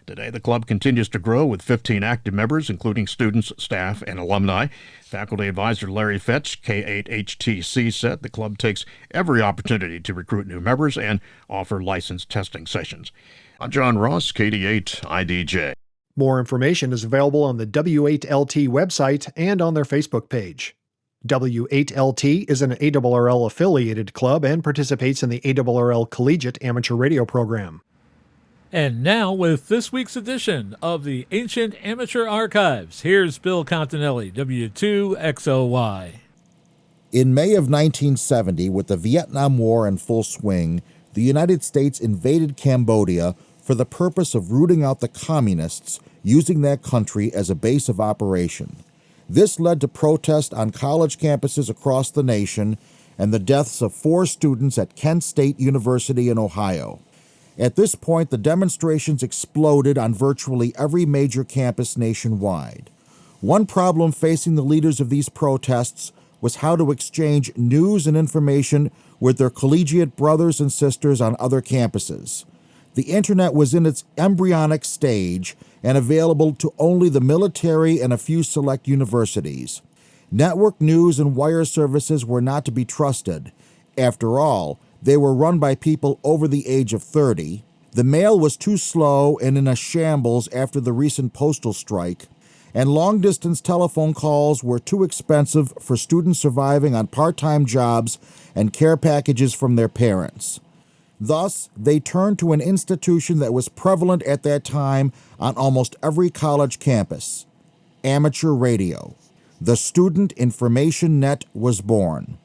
Today, the club continues to grow with 15 active members, including students, staff, and alumni. Faculty advisor Larry Fetch, K8HTC, said the club takes every opportunity to recruit new members and offer licensed testing sessions. I'm John Ross, KD8 IDJ. More information is available on the W8LT website and on their Facebook page. W8LT is an ARRL-affiliated club and participates in the ARRL Collegiate Amateur Radio Program. And now, with this week's edition of the Ancient Amateur Archives, here's Bill Continelli, W2XOY. In May of 1970, with the Vietnam War in full swing, the United States invaded Cambodia for the purpose of rooting out the communists, using that country as a base of operation. This led to protests on college campuses across the nation and the deaths of 4 students at Kent State University in Ohio. At this point, the demonstrations exploded on virtually every major campus nationwide. One problem facing the leaders of these protests was how to exchange news and information with their collegiate brothers and sisters on other campuses. The internet was in its embryonic stage and available to only the military and a few select universities. Network news and wire services were not to be trusted. After all, they were run by people over the age of 30. The mail was too slow and in a shambles after the recent postal strike, and long-distance telephone calls were too expensive for students surviving on part-time jobs and care packages from their parents. Thus, they turned to an institution that was prevalent at that time on almost every college campus: amateur radio. The Student Information Net was born.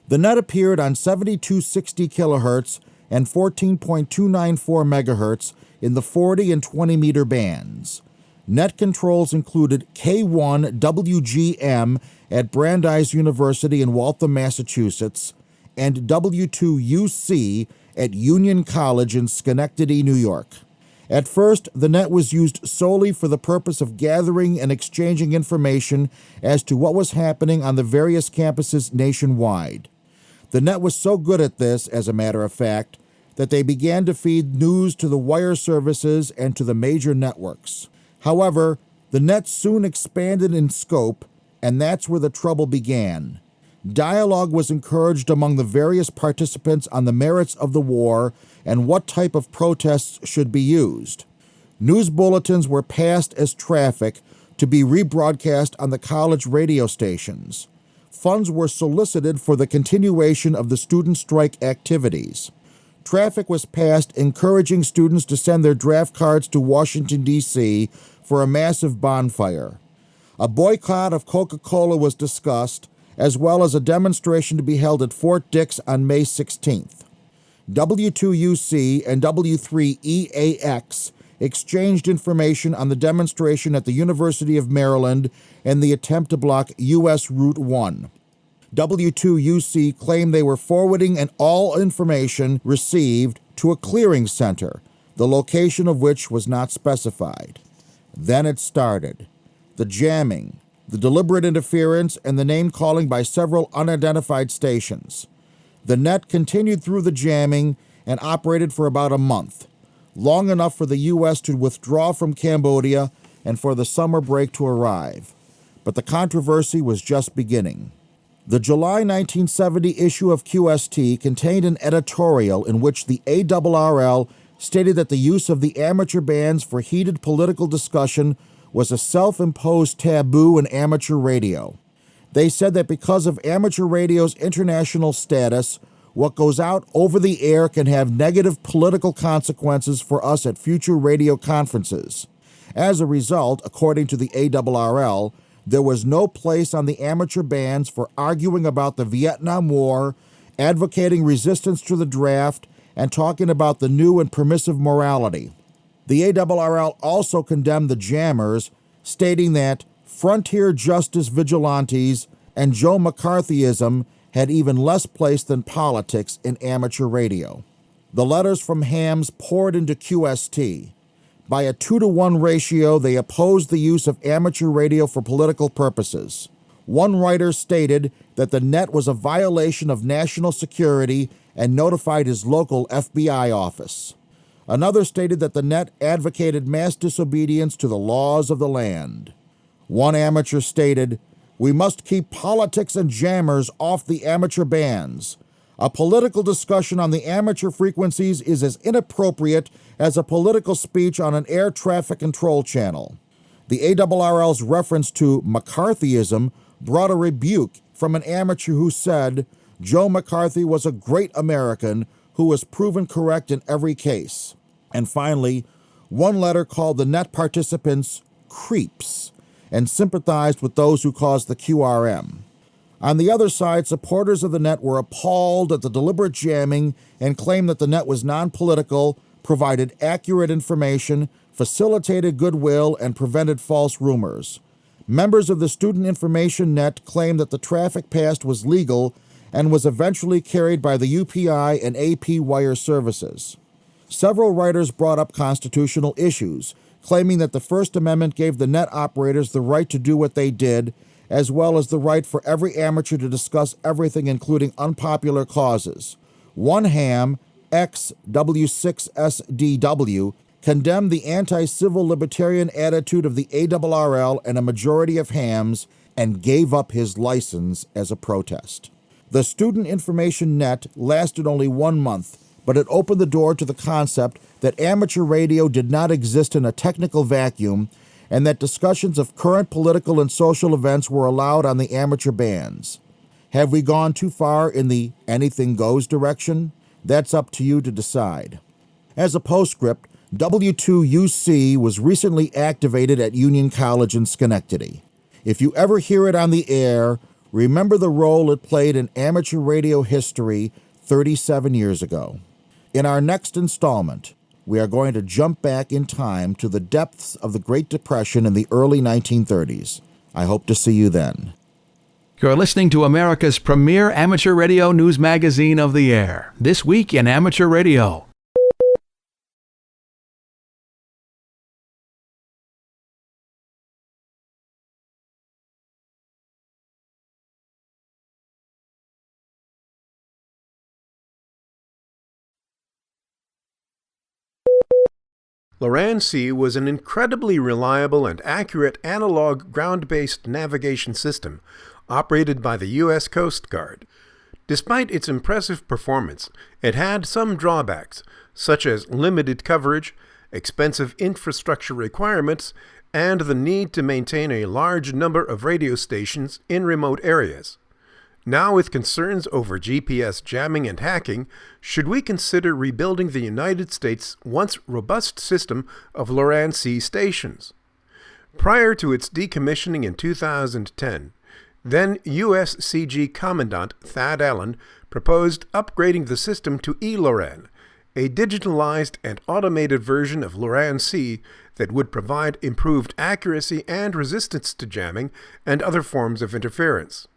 The net appeared on 7260 kilohertz and 14.294 megahertz in the 40 and 20 meter bands. Net controls included K1 WGM at Brandeis University in Waltham, Massachusetts, and W2 UC at Union College in Schenectady, New York. At first, the net was used solely for the purpose of gathering and exchanging information as to what was happening on the various campuses nationwide. The net was so good at this, as a matter of fact, that they began to feed news to the wire services and to the major networks. However, the net soon expanded in scope, and that's where the trouble began. Dialogue was encouraged among the various participants on the merits of the war and what type of protests should be used. News bulletins were passed as traffic to be rebroadcast on the college radio stations. Funds were solicited for the continuation of the student strike activities. Traffic was passed encouraging students to send their draft cards to Washington, D.C. for a massive bonfire. A boycott of Coca-Cola was discussed, as well as a demonstration to be held at Fort Dix on May 16th. W2UC and W3EAX exchanged information on the demonstration at the University of Maryland and the attempt to block U.S. Route 1. W2UC claimed they were forwarding all information received to a clearing center, the location of which was not specified. Then it started. The jamming, the deliberate interference, and the name-calling by several unidentified stations. The net continued through the jamming and operated for about a month, long enough for the U.S. to withdraw from Cambodia and for the summer break to arrive. But the controversy was just beginning. The July 1970 issue of QST contained an editorial in which the ARRL stated that the use of the amateur bands for heated political discussion was a self-imposed taboo in amateur radio. They said that because of amateur radio's international status, what goes out over the air can have negative political consequences for us at future radio conferences. As a result, according to the ARRL, there was no place on the amateur bands for arguing about the Vietnam War, advocating resistance to the draft, and talking about the new and permissive morality. The ARRL also condemned the jammers, stating that frontier justice vigilantes and Joe McCarthyism had even less place than politics in amateur radio. The letters from hams poured into QST. By a 2-to-1 ratio, they opposed the use of amateur radio for political purposes. One writer stated that the net was a violation of national security and notified his local FBI office. Another stated that the net advocated mass disobedience to the laws of the land. One amateur stated, "We must keep politics and jammers off the amateur bands. A political discussion on the amateur frequencies is as inappropriate as a political speech on an air traffic control channel." The ARRL's reference to McCarthyism brought a rebuke from an amateur who said, "Joe McCarthy was a great American who was proven correct in every case." And finally, one letter called the net participants creeps and sympathized with those who caused the QRM. On the other side, supporters of the net were appalled at the deliberate jamming and claimed that the net was non-political, provided accurate information, facilitated goodwill, and prevented false rumors. Members of the Student Information Net claimed that the traffic passed was legal and was eventually carried by the UPI and AP wire services. Several writers brought up constitutional issues, claiming that the First Amendment gave the net operators the right to do what they did, as well as the right for every amateur to discuss everything, including unpopular causes. One ham, XW6SDW, condemned the anti-civil libertarian attitude of the ARRL and a majority of hams and gave up his license as a protest. The Student Information Net lasted only 1 month, but it opened the door to the concept that amateur radio did not exist in a technical vacuum and that discussions of current political and social events were allowed on the amateur bands. Have we gone too far in the anything goes direction? That's up to you to decide. As a postscript, W2UC was recently activated at Union College in Schenectady. If you ever hear it on the air, remember the role it played in amateur radio history 37 years ago. In our next installment, we are going to jump back in time to the depths of the Great Depression in the early 1930s. I hope to see you then. You're listening to America's premier amateur radio news magazine of the air, This Week in Amateur Radio. Loran-C was an incredibly reliable and accurate analog ground-based navigation system operated by the U.S. Coast Guard. Despite its impressive performance, it had some drawbacks, such as limited coverage, expensive infrastructure requirements, and the need to maintain a large number of radio stations in remote areas. Now, with concerns over GPS jamming and hacking, should we consider rebuilding the United States' once robust system of Loran-C stations? Prior to its decommissioning in 2010, then USCG Commandant Thad Allen proposed upgrading the system to eLoran, a digitalized and automated version of Loran-C that would provide improved accuracy and resistance to jamming and other forms of interference.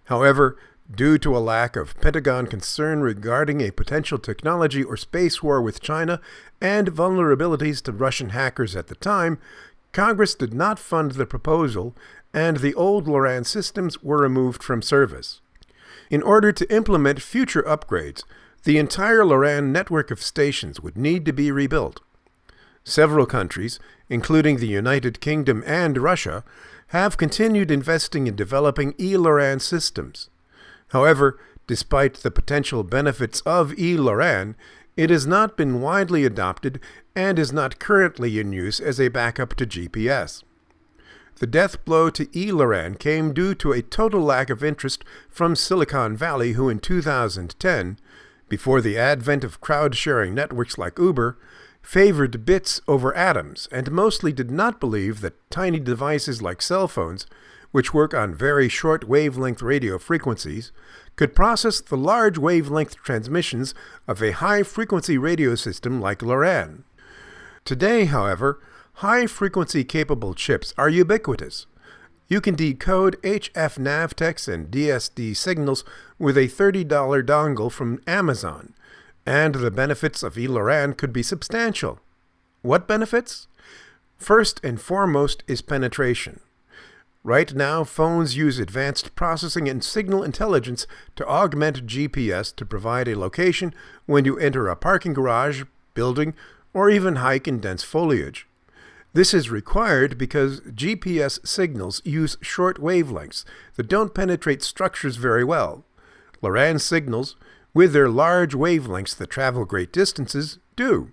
However, due to a lack of Pentagon concern regarding a potential technology or space war with China and vulnerabilities to Russian hackers at the time, Congress did not fund the proposal, and the old Loran systems were removed from service. In order to implement future upgrades, the entire Loran network of stations would need to be rebuilt. Several countries, including the United Kingdom and Russia, have continued investing in developing eLoran systems. However, despite the potential benefits of eLoran, it has not been widely adopted and is not currently in use as a backup to GPS. The death blow to Loran came due to a total lack of interest from Silicon Valley, who in 2010, before the advent of crowd-sharing networks like Uber, favored bits over atoms and mostly did not believe that tiny devices like cell phones, which work on very short wavelength radio frequencies, could process the large wavelength transmissions of a high-frequency radio system like Loran. Today, however, high-frequency capable chips are ubiquitous. You can decode HF Navtex and DSD signals with a $30 dongle from Amazon, and the benefits of Loran could be substantial. What benefits? First and foremost is penetration. Right now, phones use advanced processing and signal intelligence to augment GPS to provide a location when you enter a parking garage, building, or even hike in dense foliage. This is required because GPS signals use short wavelengths that don't penetrate structures very well. Loran signals, with their large wavelengths that travel great distances, do.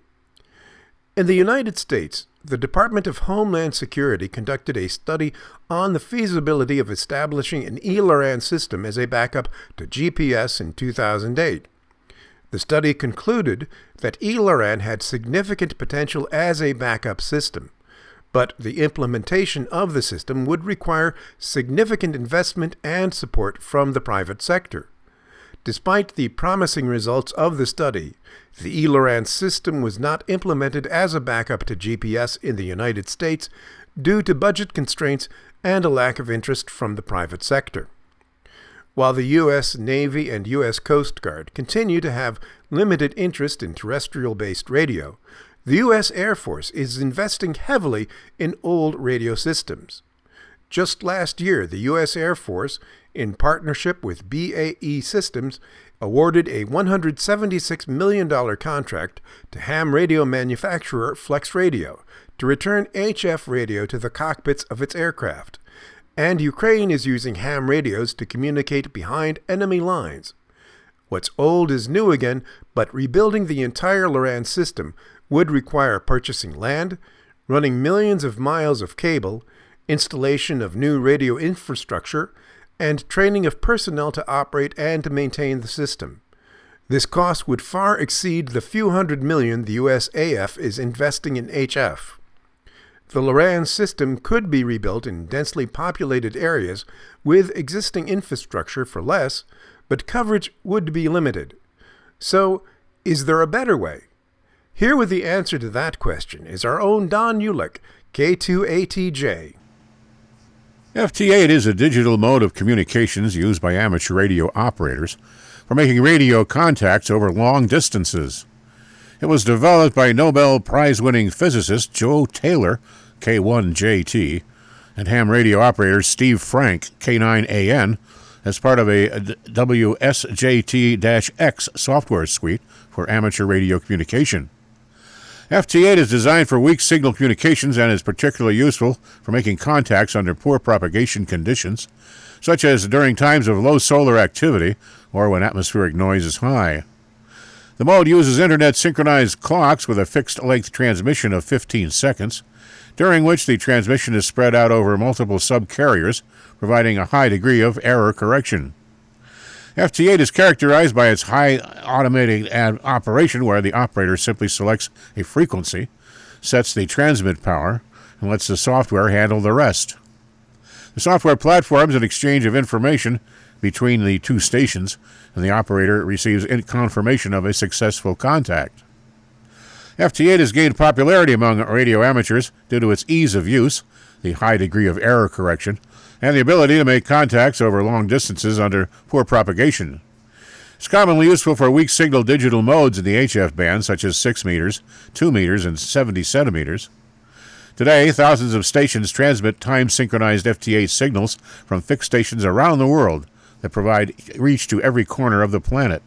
In the United States, the Department of Homeland Security conducted a study on the feasibility of establishing an Loran system as a backup to GPS in 2008. The study concluded that Loran had significant potential as a backup system, but the implementation of the system would require significant investment and support from the private sector. Despite the promising results of the study, the Loran system was not implemented as a backup to GPS in the United States due to budget constraints and a lack of interest from the private sector. While the U.S. Navy and U.S. Coast Guard continue to have limited interest in terrestrial-based radio, the U.S. Air Force is investing heavily in old radio systems. Just last year, the U.S. Air Force, in partnership with BAE Systems, awarded a $176 million contract to ham radio manufacturer Flex Radio to return HF radio to the cockpits of its aircraft, and Ukraine is using ham radios to communicate behind enemy lines. What's old is new again, but rebuilding the entire Loran system would require purchasing land, running millions of miles of cable, installation of new radio infrastructure, and training of personnel to operate and to maintain the system. This cost would far exceed the few hundred million the USAF is investing in HF. The Loran system could be rebuilt in densely populated areas with existing infrastructure for less, but coverage would be limited. So, is there a better way? Here with the answer to that question is our own Don Hulick, K2ATJ. FT8 is a digital mode of communications used by amateur radio operators for making radio contacts over long distances. It was developed by Nobel Prize-winning physicist Joe Taylor, K1JT, and ham radio operator Steve Frank, K9AN, as part of a WSJT-X software suite for amateur radio communication. FT8 is designed for weak signal communications and is particularly useful for making contacts under poor propagation conditions, such as during times of low solar activity or when atmospheric noise is high. The mode uses internet-synchronized clocks with a fixed-length transmission of 15 seconds, during which the transmission is spread out over multiple subcarriers, providing a high degree of error correction. FT8 is characterized by its high automated operation where the operator simply selects a frequency, sets the transmit power, and lets the software handle the rest. The software platforms an exchange of information between the two stations, and the operator receives confirmation of a successful contact. FT8 has gained popularity among radio amateurs due to its ease of use, the high degree of error correction, and the ability to make contacts over long distances under poor propagation. It's commonly useful for weak signal digital modes in the HF band, such as 6 meters, 2 meters, and 70 centimeters. Today, thousands of stations transmit time-synchronized FT8 signals from fixed stations around the world that provide reach to every corner of the planet.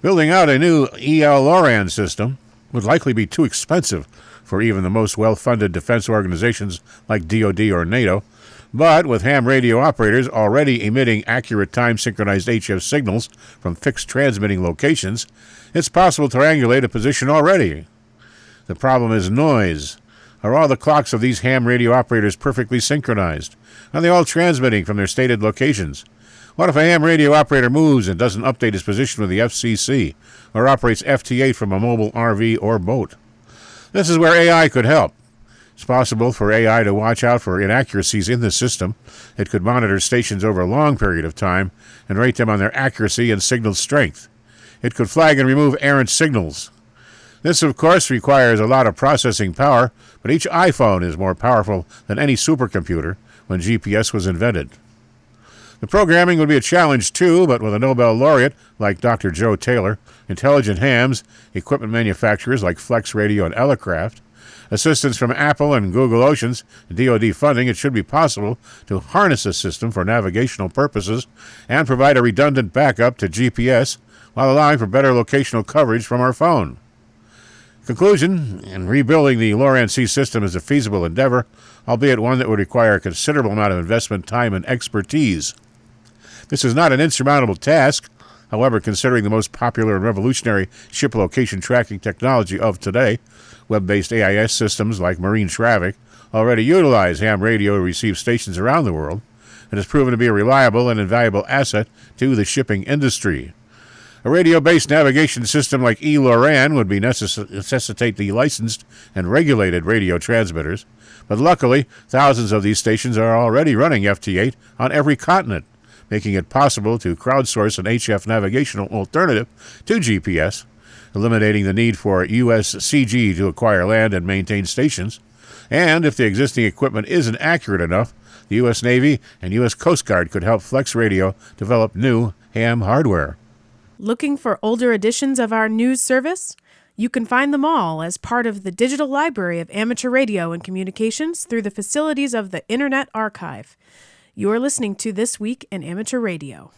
Building out a new Loran system would likely be too expensive for even the most well-funded defense organizations like DoD or NATO, but with ham radio operators already emitting accurate time-synchronized HF signals from fixed transmitting locations, it's possible to triangulate a position already. The problem is noise. Are all the clocks of these ham radio operators perfectly synchronized? Are they all transmitting from their stated locations? What if a ham radio operator moves and doesn't update his position with the FCC, or operates FT8 from a mobile RV or boat? This is where AI could help. It's possible for AI to watch out for inaccuracies in the system. It could monitor stations over a long period of time and rate them on their accuracy and signal strength. It could flag and remove errant signals. This, of course, requires a lot of processing power, but each iPhone is more powerful than any supercomputer when GPS was invented. The programming would be a challenge, too, but with a Nobel laureate like Dr. Joe Taylor, intelligent hams, equipment manufacturers like Flex Radio and Elecraft, assistance from Apple and Google Oceans, and DoD funding, it should be possible to harness the system for navigational purposes and provide a redundant backup to GPS while allowing for better locational coverage from our phone. Conclusion, in rebuilding the Loran-C system is a feasible endeavor, albeit one that would require a considerable amount of investment, time, and expertise. This is not an insurmountable task. However, considering the most popular and revolutionary ship location tracking technology of today, web-based AIS systems like Marine Traffic already utilize ham radio to receive stations around the world, and has proven to be a reliable and invaluable asset to the shipping industry. A radio-based navigation system like eLoran would necessitate the licensed and regulated radio transmitters, but luckily, thousands of these stations are already running FT8 on every continent, making it possible to crowdsource an HF navigational alternative to GPS, eliminating the need for USCG to acquire land and maintain stations, and if the existing equipment isn't accurate enough, the U.S. Navy and U.S. Coast Guard could help Flex Radio develop new ham hardware. Looking for older editions of our news service? You can find them all as part of the Digital Library of Amateur Radio and Communications through the facilities of the Internet Archive. You're listening to This Week in Amateur Radio.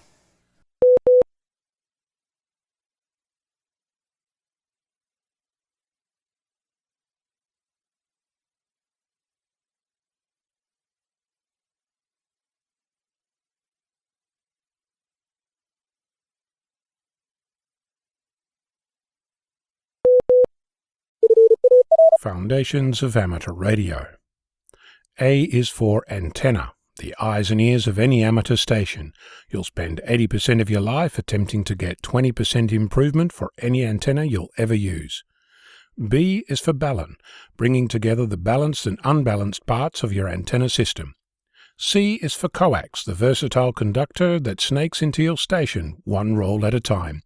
Foundations of Amateur Radio. A is for antenna, the eyes and ears of any amateur station. You'll spend 80% of your life attempting to get 20% improvement for any antenna you'll ever use. B is for balun, bringing together the balanced and unbalanced parts of your antenna system. C is for coax, the versatile conductor that snakes into your station, one roll at a time.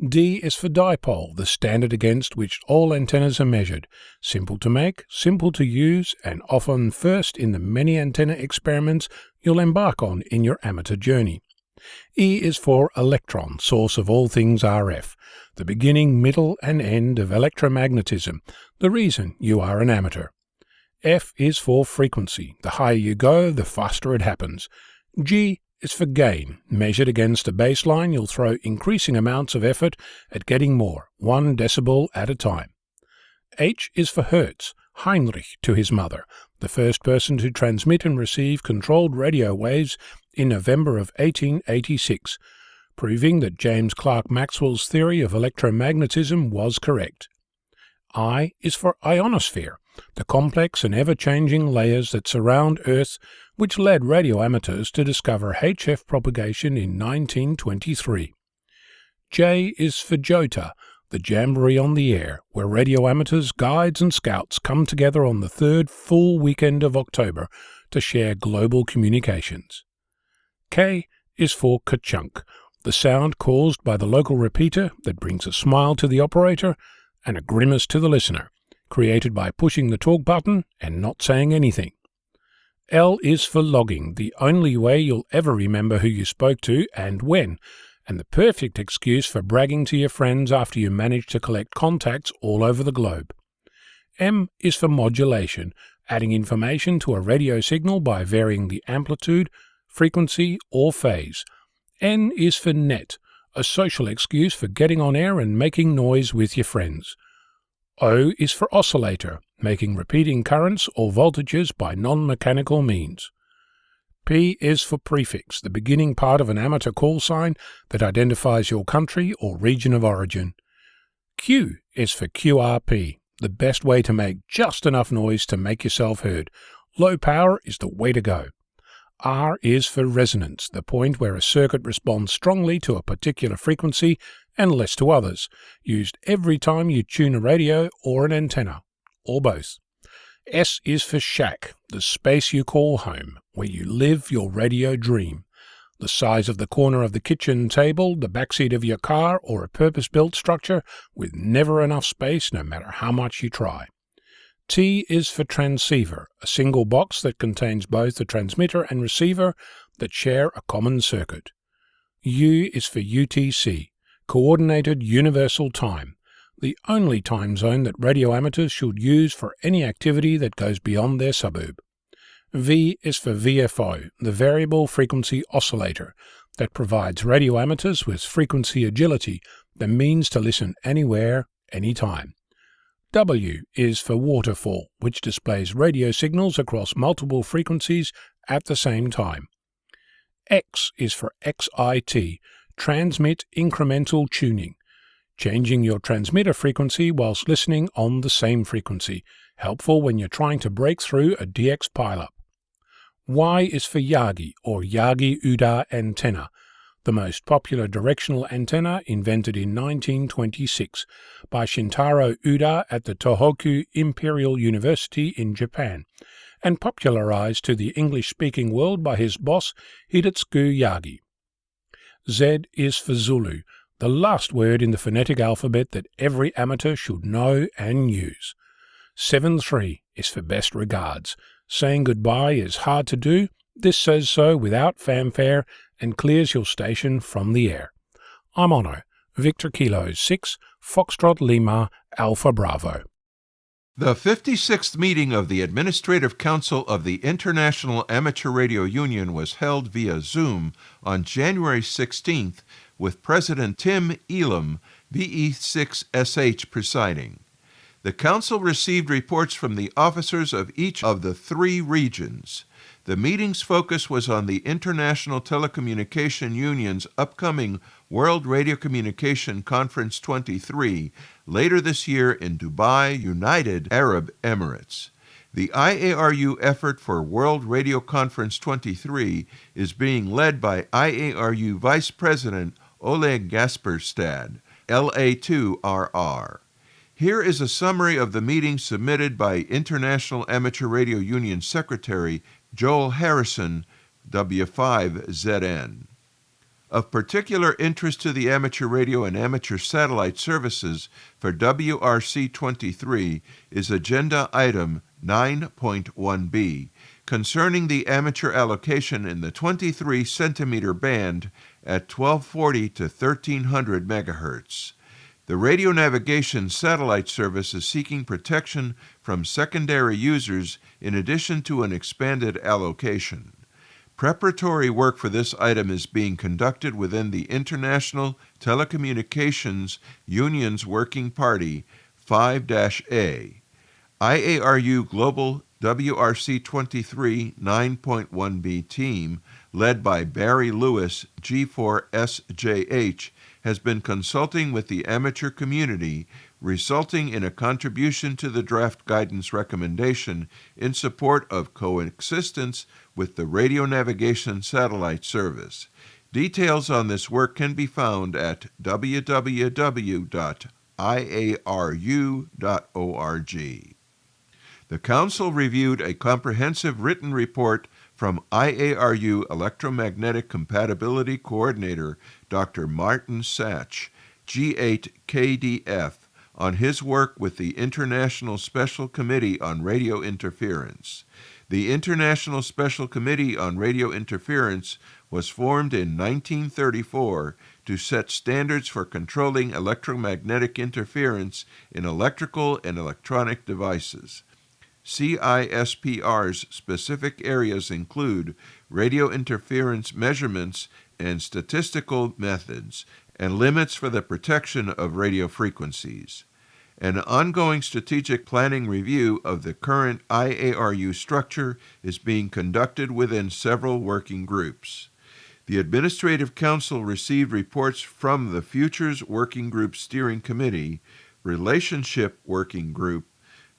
D is for dipole, the standard against which all antennas are measured. Simple to make, simple to use, and often first in the many antenna experiments you'll embark on in your amateur journey. E is for electron, source of all things RF, the beginning, middle, and end of electromagnetism, the reason you are an amateur. F is for frequency. The higher you go, the faster it happens. G is for gain. Measured against a baseline, you'll throw increasing amounts of effort at getting more, 1 decibel at a time. H is for Hertz, Heinrich to his mother, the first person to transmit and receive controlled radio waves in November of 1886, proving that James Clerk Maxwell's theory of electromagnetism was correct. I is for ionosphere, the complex and ever-changing layers that surround Earth, which led radio amateurs to discover HF propagation in 1923. J is for Jota, the jamboree on the air, where radio amateurs, guides and scouts come together on the third full weekend of October to share global communications. K is for ka-chunk, the sound caused by the local repeater that brings a smile to the operator and a grimace to the listener, created by pushing the talk button and not saying anything. L is for logging, the only way you'll ever remember who you spoke to and when, and the perfect excuse for bragging to your friends after you manage to collect contacts all over the globe. M is for modulation, adding information to a radio signal by varying the amplitude, frequency, or phase. N is for net, a social excuse for getting on air and making noise with your friends. O is for oscillator, making repeating currents or voltages by non-mechanical means. P is for prefix, the beginning part of an amateur call sign that identifies your country or region of origin. Q is for QRP, the best way to make just enough noise to make yourself heard. Low power is the way to go. R is for resonance, the point where a circuit responds strongly to a particular frequency and less to others, used every time you tune a radio or an antenna, or both. S is for shack, the space you call home, where you live your radio dream. The size of the corner of the kitchen table, the backseat of your car, or a purpose-built structure with never enough space no matter how much you try. T is for transceiver, a single box that contains both the transmitter and receiver that share a common circuit. U is for UTC, Coordinated Universal Time, the only time zone that radio amateurs should use for any activity that goes beyond their suburb. V is for VFO, the Variable Frequency Oscillator, that provides radio amateurs with frequency agility, the means to listen anywhere, anytime. W is for waterfall, which displays radio signals across multiple frequencies at the same time. X is for XIT, Transmit Incremental Tuning, changing your transmitter frequency whilst listening on the same frequency, helpful when you're trying to break through a DX pileup. Y is for Yagi, or Yagi-Uda antenna, the most popular directional antenna invented in 1926 by Shintaro Uda at the Tohoku Imperial University in Japan, and popularized to the English-speaking world by his boss Hidetsugu Yagi. Z is for Zulu, the last word in the phonetic alphabet that every amateur should know and use. 7-3 is for best regards. Saying goodbye is hard to do. This says so without fanfare and clears your station from the air. I'm Ono, Victor Kilo 6, Foxtrot Lima, Alpha Bravo. The 56th meeting of the Administrative Council of the International Amateur Radio Union was held via Zoom on January 16th with President Tim Elam, VE6SH, presiding. The Council received reports from the officers of each of the 3 regions. The meeting's focus was on the International Telecommunication Union's upcoming World Radio Communication Conference 23 later this year in Dubai, United Arab Emirates. The IARU effort for World Radio Conference 23 is being led by IARU Vice President Oleg Gasperstad, LA2RR. Here is a summary of the meeting submitted by International Amateur Radio Union Secretary Joel Harrison, W5ZN. Of particular interest to the amateur radio and amateur satellite services for WRC-23 is Agenda Item 9.1b, concerning the amateur allocation in the 23 centimeter band at 1240 to 1300 megahertz. The Radio Navigation Satellite Service is seeking protection from secondary users in addition to an expanded allocation. Preparatory work for this item is being conducted within the International Telecommunications Union's Working Party 5-A. IARU Global WRC-23 9.1b team, led by Barry Lewis, G4SJH, has been consulting with the amateur community, resulting in a contribution to the draft guidance recommendation in support of coexistence with the Radio Navigation Satellite Service. Details on this work can be found at www.iaru.org. The Council reviewed a comprehensive written report from IARU Electromagnetic Compatibility Coordinator Dr. Martin Satch, G8KDF, on his work with the International Special Committee on Radio Interference. The International Special Committee on Radio Interference was formed in 1934 to set standards for controlling electromagnetic interference in electrical and electronic devices. CISPR's specific areas include radio interference measurements and statistical methods, and limits for the protection of radio frequencies. An ongoing strategic planning review of the current IARU structure is being conducted within several working groups. The Administrative Council received reports from the Futures Working Group Steering Committee, Relationship Working Group,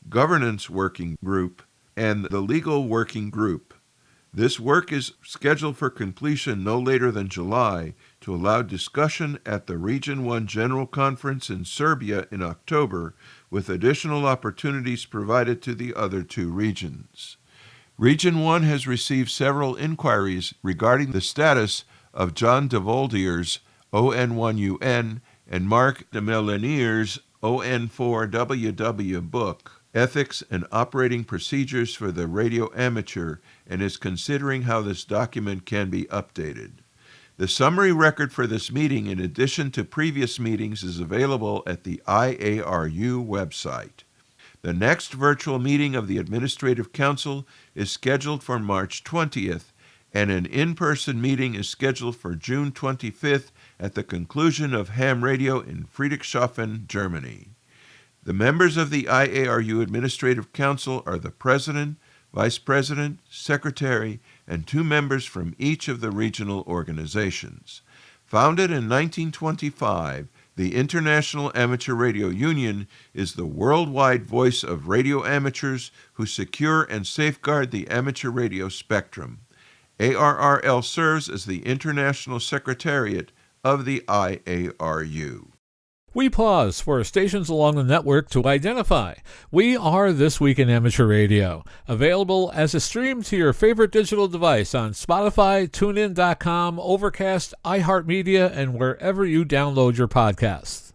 Governance Working Group, and the Legal Working Group. This work is scheduled for completion no later than July to allow discussion at the Region 1 General Conference in Serbia in October, with additional opportunities provided to the other two regions. Region 1 has received several inquiries regarding the status of John de Voldier's ON1UN and Mark de Melanier's ON4WW book, Ethics and Operating Procedures for the Radio Amateur, and is considering how this document can be updated. The summary record for this meeting, in addition to previous meetings, is available at the IARU website. The next virtual meeting of the Administrative Council is scheduled for March 20th, and an in-person meeting is scheduled for June 25th at the conclusion of ham radio in Friedrichshafen, Germany. The members of the IARU Administrative Council are the President, Vice President, Secretary, and 2 members from each of the regional organizations. Founded in 1925, the International Amateur Radio Union is the worldwide voice of radio amateurs who secure and safeguard the amateur radio spectrum. ARRL serves as the International Secretariat of the IARU. We pause for stations along the network to identify. We are This Week in Amateur Radio, available as a stream to your favorite digital device on Spotify, TuneIn.com, Overcast, iHeartMedia, and wherever you download your podcasts.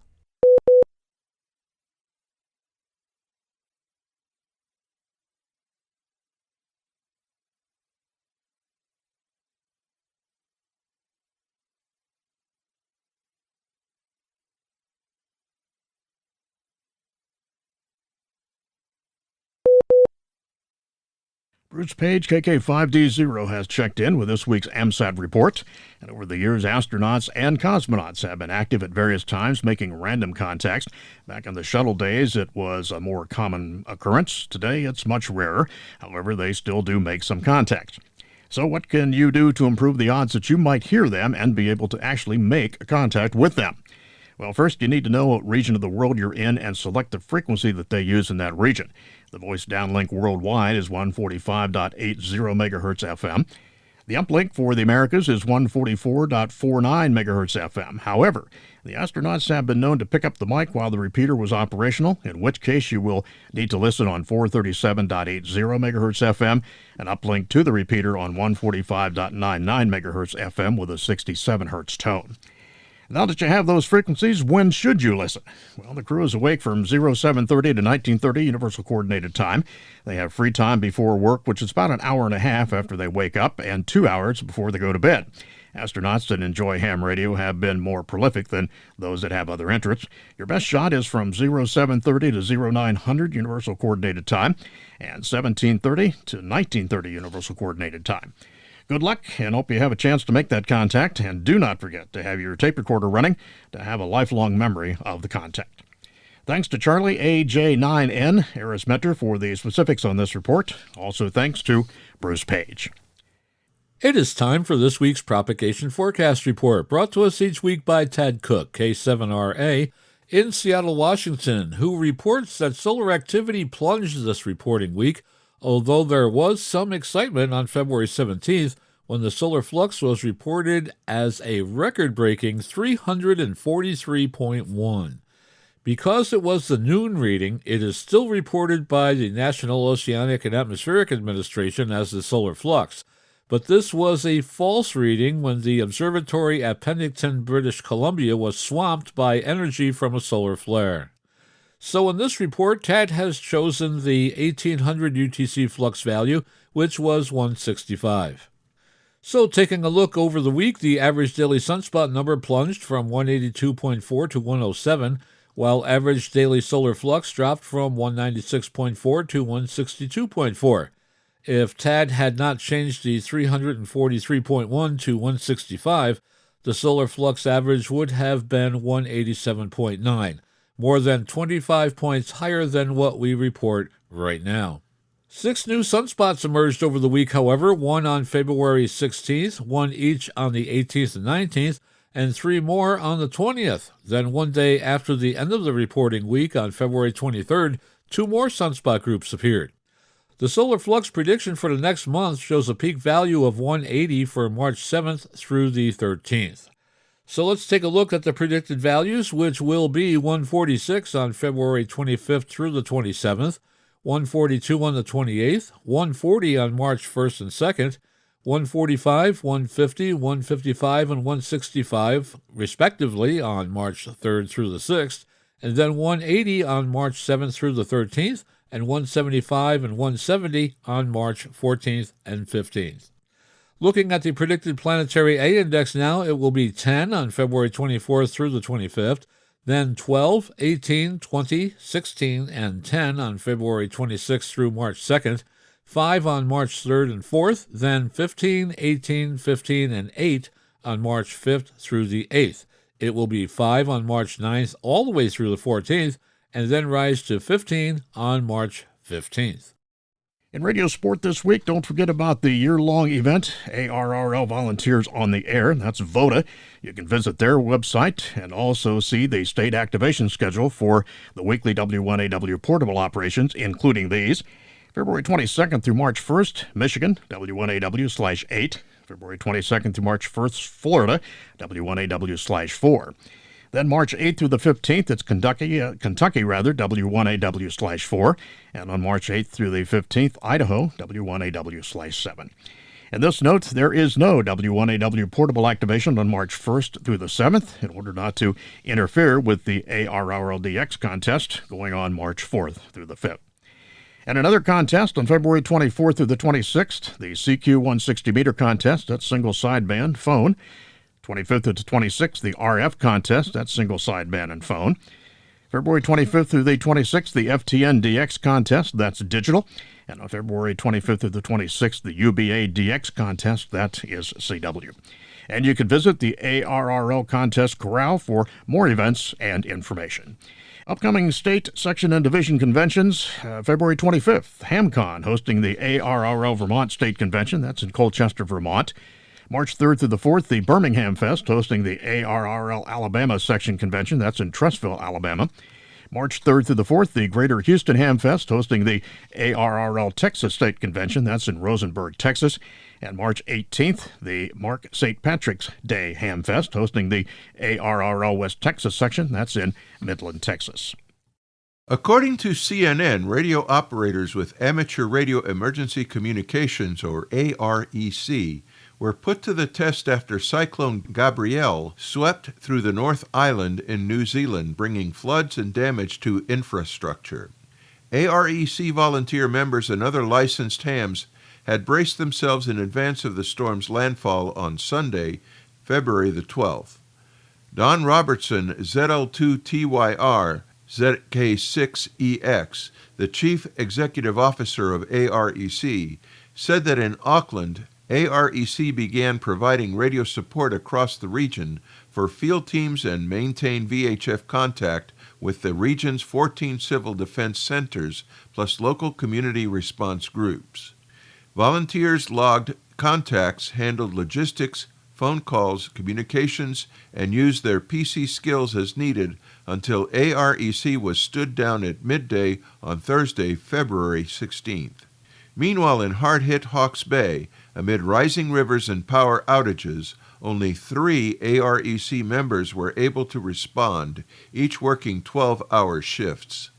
Bruce Page, KK5D0, has checked in with this week's AMSAT report. And over the years, astronauts and cosmonauts have been active at various times, making random contacts. Back in the shuttle days, it was a more common occurrence. Today, it's much rarer. However, they still do make some contacts. So what can you do to improve the odds that you might hear them and be able to actually make a contact with them? Well, first, you need to know what region of the world you're in and select the frequency that they use in that region. The voice downlink worldwide is 145.80 megahertz FM. The uplink for the Americas is 144.49 megahertz FM. However, the astronauts have been known to pick up the mic while the repeater was operational, in which case you will need to listen on 437.80 megahertz FM and uplink to the repeater on 145.99 megahertz FM with a 67 hertz tone. Now that you have those frequencies, when should you listen? Well, the crew is awake from 0730 to 1930 Universal Coordinated Time. They have free time before work, which is about an hour and a half after they wake up, and 2 hours before they go to bed. Astronauts that enjoy ham radio have been more prolific than those that have other interests. Your best shot is from 0730 to 0900 Universal Coordinated Time, and 1730 to 1930 Universal Coordinated Time. Good luck, and hope you have a chance to make that contact, and do not forget to have your tape recorder running to have a lifelong memory of the contact. Thanks to Charlie AJ9N, Eris Mentor, for the specifics on this report. Also thanks to Bruce Page. It is time for this week's Propagation Forecast Report, brought to us each week by Ted Cook, K7RA, in Seattle, Washington, who reports that solar activity plunged this reporting week, although there was some excitement on February 17th when the solar flux was reported as a record-breaking 343.1. Because it was the noon reading, it is still reported by the National Oceanic and Atmospheric Administration as the solar flux, but this was a false reading when the observatory at Pennington, British Columbia was swamped by energy from a solar flare. So in this report, TAD has chosen the 1800 UTC flux value, which was 165. So taking a look over the week, the average daily sunspot number plunged from 182.4 to 107, while average daily solar flux dropped from 196.4 to 162.4. If TAD had not changed the 343.1 to 165, the solar flux average would have been 187.9. More than 25 points higher than what we report right now. 6 new sunspots emerged over the week, however, 1 on February 16th, 1 each on the 18th and 19th, and 3 more on the 20th. Then 1 day after the end of the reporting week, on February 23rd, 2 more sunspot groups appeared. The solar flux prediction for the next month shows a peak value of 180 for March 7th through the 13th. So let's take a look at the predicted values, which will be 146 on February 25th through the 27th, 142 on the 28th, 140 on March 1st and 2nd, 145, 150, 155, and 165, respectively, on March 3rd through the 6th, and then 180 on March 7th through the 13th, and 175 and 170 on March 14th and 15th. Looking at the predicted planetary A index now, it will be 10 on February 24th through the 25th, then 12, 18, 20, 16, and 10 on February 26th through March 2nd, 5 on March 3rd and 4th, then 15, 18, 15, and 8 on March 5th through the 8th. It will be 5 on March 9th all the way through the 14th, and then rise to 15 on March 15th. In radio sport this week, don't forget about the year-long event, ARRL Volunteers on the Air. That's VOTA. You can visit their website and also see the state activation schedule for the weekly W1AW portable operations, including these. February 22nd through March 1st, Michigan, W1AW/8. February 22nd through March 1st, Florida, W1AW/4. Then March 8th through the 15th, it's Kentucky, W1AW/4. And on March 8th through the 15th, Idaho, W1AW/7. And this note, there is no W1AW portable activation on March 1st through the 7th in order not to interfere with the ARRLDX contest going on March 4th through the 5th. And another contest on February 24th through the 26th, the CQ 160-meter contest, that's single sideband phone. 25th to 26th, the RF contest, that's single sideband and phone. February 25th through the 26th, the FTN DX contest, that's digital. And on February 25th through the 26th, the UBA DX contest, that is CW. And you can visit the ARRL contest corral for more events and information. Upcoming state, section, and division conventions, February 25th, HamCon hosting the ARRL Vermont State Convention, that's in Colchester, Vermont. March 3rd through the 4th, the Birmingham Fest, hosting the ARRL Alabama Section Convention. That's in Trussville, Alabama. March 3rd through the 4th, the Greater Houston Ham Fest, hosting the ARRL Texas State Convention. That's in Rosenberg, Texas. And March 18th, the Mark St. Patrick's Day Ham Fest, hosting the ARRL West Texas Section. That's in Midland, Texas. According to CNN, radio operators with Amateur Radio Emergency Communications, or AREC, were put to the test after Cyclone Gabrielle swept through the North Island in New Zealand, bringing floods and damage to infrastructure. AREC volunteer members and other licensed hams had braced themselves in advance of the storm's landfall on Sunday, February the 12th. Don Robertson, ZL2TYR, ZK6EX, the chief executive officer of AREC, said that in Auckland, AREC began providing radio support across the region for field teams and maintained VHF contact with the region's 14 civil defense centers plus local community response groups. Volunteers logged contacts, handled logistics, phone calls, communications, and used their PC skills as needed until AREC was stood down at midday on Thursday, February 16th. Meanwhile, in hard-hit Hawke's Bay, amid rising rivers and power outages, only 3 AREC members were able to respond, each working 12-hour shifts.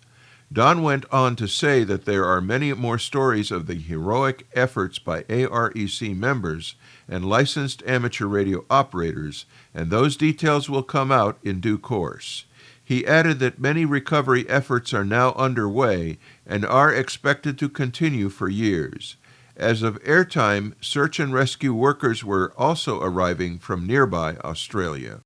Don went on to say that there are many more stories of the heroic efforts by AREC members and licensed amateur radio operators, and those details will come out in due course. He added that many recovery efforts are now underway and are expected to continue for years. As of airtime, search and rescue workers were also arriving from nearby Australia.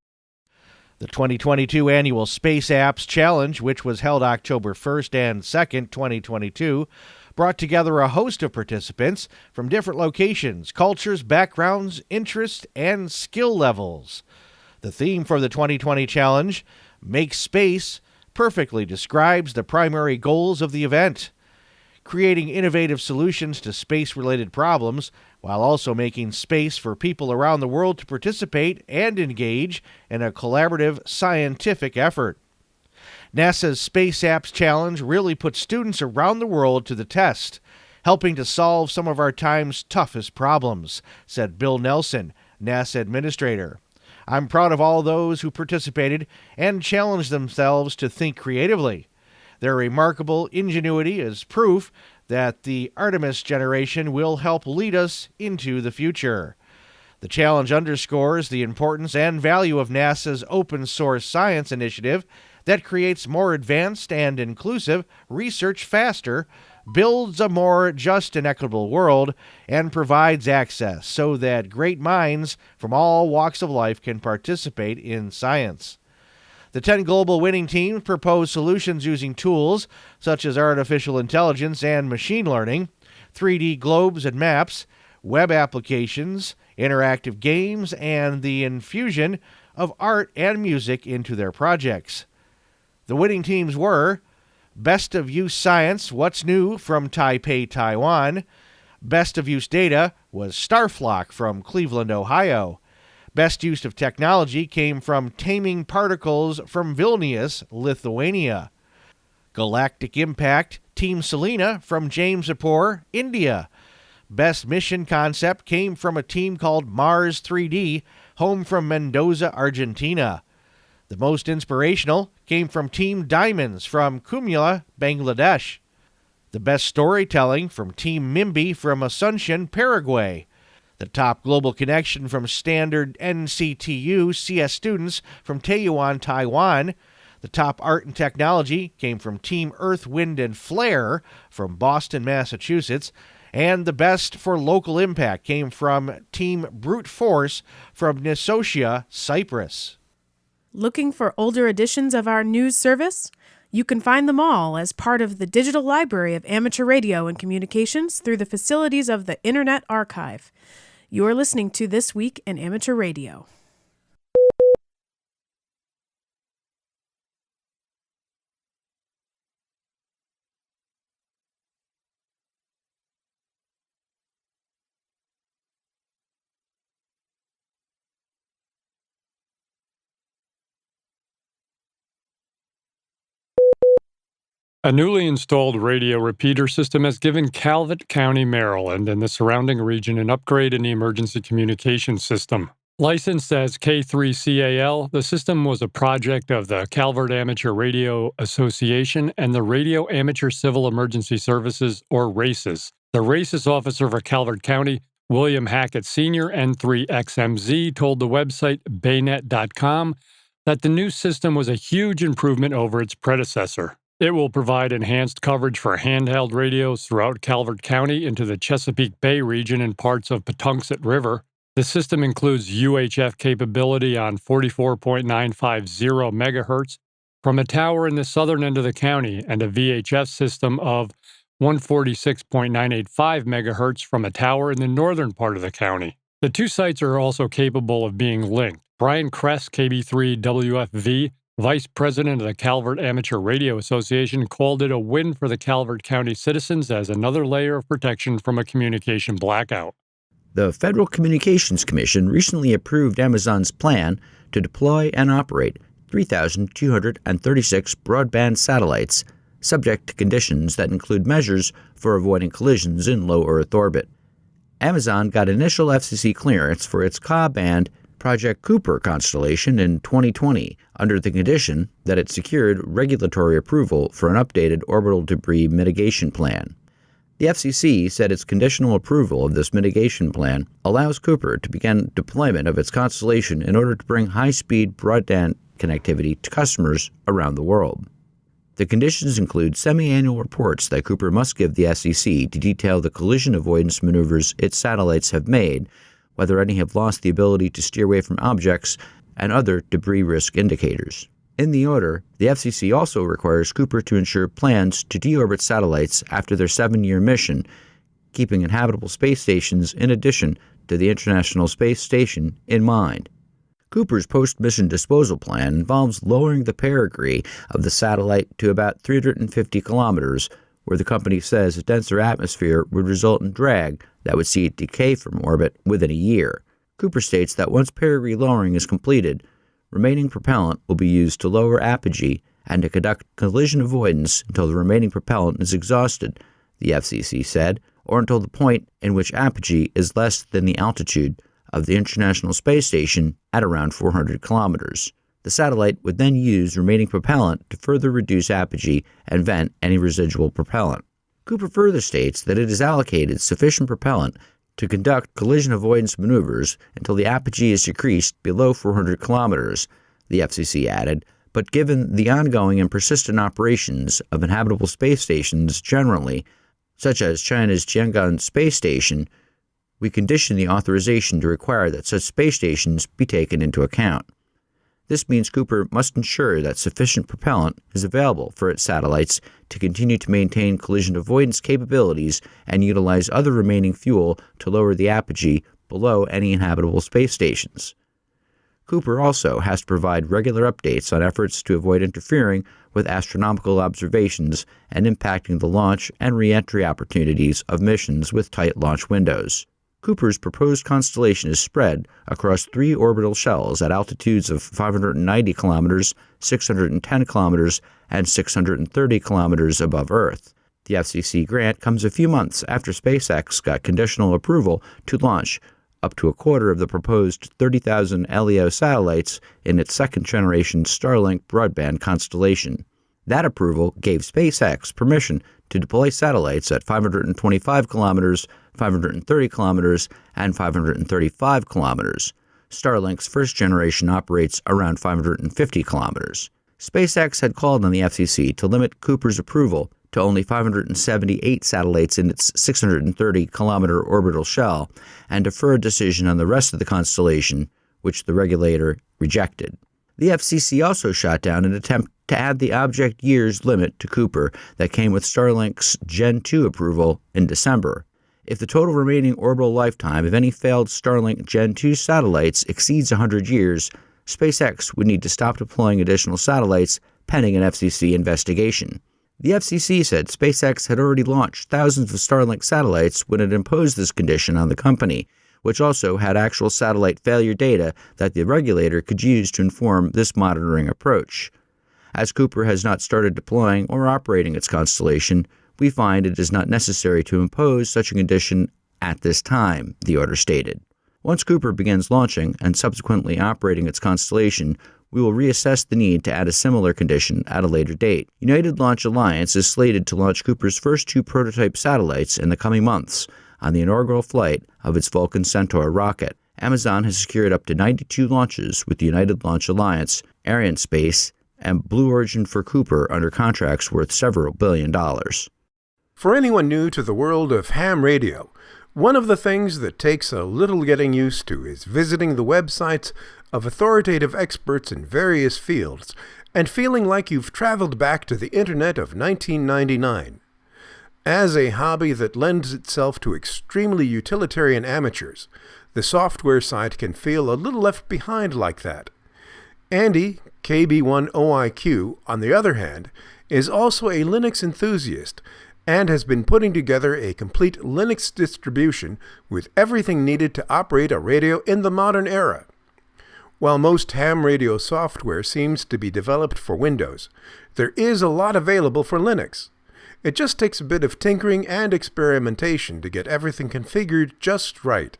The 2022 annual Space Apps Challenge, which was held October 1st and 2nd, 2022, brought together a host of participants from different locations, cultures, backgrounds, interests, and skill levels. The theme for the 2020 challenge, Make Space, perfectly describes the primary goals of the event: creating innovative solutions to space-related problems, while also making space for people around the world to participate and engage in a collaborative scientific effort. NASA's Space Apps Challenge really puts students around the world to the test, helping to solve some of our time's toughest problems, said Bill Nelson, NASA administrator. I'm proud of all those who participated and challenged themselves to think creatively. Their remarkable ingenuity is proof that the Artemis generation will help lead us into the future. The challenge underscores the importance and value of NASA's open source science initiative that creates more advanced and inclusive research faster, builds a more just and equitable world, and provides access so that great minds from all walks of life can participate in science. The 10 global winning teams propose solutions using tools such as artificial intelligence and machine learning, 3D globes and maps, web applications, interactive games, and the infusion of art and music into their projects. The winning teams were Best of Use Science, What's New from Taipei, Taiwan. Best of Use Data was Starflock from Cleveland, Ohio. Best Use of Technology came from Taming Particles from Vilnius, Lithuania. Galactic Impact, Team Selena from Jamshedpur, India. Best Mission Concept came from a team called Mars 3D, home from Mendoza, Argentina. The most inspirational came from Team Diamonds from Kumula, Bangladesh. The best storytelling from Team Mimbi from Asuncion, Paraguay. The top global connection from standard NCTU CS students from Taiyuan, Taiwan. The top art and technology came from Team Earth, Wind, and Flare from Boston, Massachusetts. And the best for local impact came from Team Brute Force from Nicosia, Cyprus. Looking for older editions of our news service? You can find them all as part of the digital library of amateur radio and communications through the facilities of the Internet Archive. You're listening to This Week in Amateur Radio. A newly installed radio repeater system has given Calvert County, Maryland, and the surrounding region an upgrade in the emergency communications system. Licensed as K3CAL, the system was a project of the Calvert Amateur Radio Association and the Radio Amateur Civil Emergency Services, or RACES. The RACES officer for Calvert County, William Hackett Sr., N3XMZ, told the website baynet.com that the new system was a huge improvement over its predecessor. It will provide enhanced coverage for handheld radios throughout Calvert County into the Chesapeake Bay region and parts of Patuxent River. The system includes UHF capability on 44.950 megahertz from a tower in the southern end of the county and a VHF system of 146.985 megahertz from a tower in the northern part of the county. The two sites are also capable of being linked. Brian Kress, KB3WFV, Vice President of the Calvert Amateur Radio Association, called it a win for the Calvert County citizens as another layer of protection from a communication blackout. The Federal Communications Commission recently approved Amazon's plan to deploy and operate 3,236 broadband satellites, subject to conditions that include measures for avoiding collisions in low Earth orbit. Amazon got initial FCC clearance for its Ka-band Project Cooper constellation in 2020 under the condition that it secured regulatory approval for an updated orbital debris mitigation plan. The FCC said its conditional approval of this mitigation plan allows Cooper to begin deployment of its constellation in order to bring high-speed broadband connectivity to customers around the world. The conditions include semi-annual reports that Cooper must give the SEC to detail the collision avoidance maneuvers its satellites have made, whether any have lost the ability to steer away from objects, and other debris risk indicators. In the order, the FCC also requires Cooper to ensure plans to deorbit satellites after their 7-year mission, keeping inhabitable space stations in addition to the International Space Station in mind. Cooper's post-mission disposal plan involves lowering the perigee of the satellite to about 350 kilometers, where the company says a denser atmosphere would result in drag that would see it decay from orbit within a year. Cooper states that once perigee lowering is completed, remaining propellant will be used to lower apogee and to conduct collision avoidance until the remaining propellant is exhausted, the FCC said, or until the point in which apogee is less than the altitude of the International Space Station at around 400 kilometers. The satellite would then use remaining propellant to further reduce apogee and vent any residual propellant. Cooper further states that it has allocated sufficient propellant to conduct collision avoidance maneuvers until the apogee is decreased below 400 kilometers, the FCC added, but given the ongoing and persistent operations of inhabitable space stations generally, such as China's Tiangong Space Station, we condition the authorization to require that such space stations be taken into account. This means Cooper must ensure that sufficient propellant is available for its satellites to continue to maintain collision avoidance capabilities and utilize other remaining fuel to lower the apogee below any inhabitable space stations. Cooper also has to provide regular updates on efforts to avoid interfering with astronomical observations and impacting the launch and re-entry opportunities of missions with tight launch windows. Cooper's proposed constellation is spread across 3 orbital shells at altitudes of 590 kilometers, 610 kilometers, and 630 kilometers above Earth. The FCC grant comes a few months after SpaceX got conditional approval to launch up to a quarter of the proposed 30,000 LEO satellites in its second-generation Starlink broadband constellation. That approval gave SpaceX permission to deploy satellites at 525 kilometers, 530 kilometers, and 535 kilometers. Starlink's first generation operates around 550 kilometers. SpaceX had called on the FCC to limit Cooper's approval to only 578 satellites in its 630-kilometer orbital shell and defer a decision on the rest of the constellation, which the regulator rejected. The FCC also shot down an attempt to add the object years limit to Cooper that came with Starlink's Gen 2 approval in December. If the total remaining orbital lifetime of any failed Starlink Gen 2 satellites exceeds 100 years, SpaceX would need to stop deploying additional satellites pending an FCC investigation. The FCC said SpaceX had already launched thousands of Starlink satellites when it imposed this condition on the company, which also had actual satellite failure data that the regulator could use to inform this monitoring approach. As Cooper has not started deploying or operating its constellation, we find it is not necessary to impose such a condition at this time, the order stated. Once Cooper begins launching and subsequently operating its constellation, we will reassess the need to add a similar condition at a later date. United Launch Alliance is slated to launch Cooper's first 2 prototype satellites in the coming months on the inaugural flight of its Vulcan Centaur rocket. Amazon has secured up to 92 launches with the United Launch Alliance, Arianespace, and Blue Origin for Cooper under contracts worth several $billion. For anyone new to the world of ham radio, one of the things that takes a little getting used to is visiting the websites of authoritative experts in various fields and feeling like you've traveled back to the internet of 1999. As a hobby that lends itself to extremely utilitarian amateurs, the software side can feel a little left behind like that. Andy, KB1OIQ, on the other hand, is also a Linux enthusiast and has been putting together a complete Linux distribution with everything needed to operate a radio in the modern era. While most ham radio software seems to be developed for Windows, there is a lot available for Linux. It just takes a bit of tinkering and experimentation to get everything configured just right.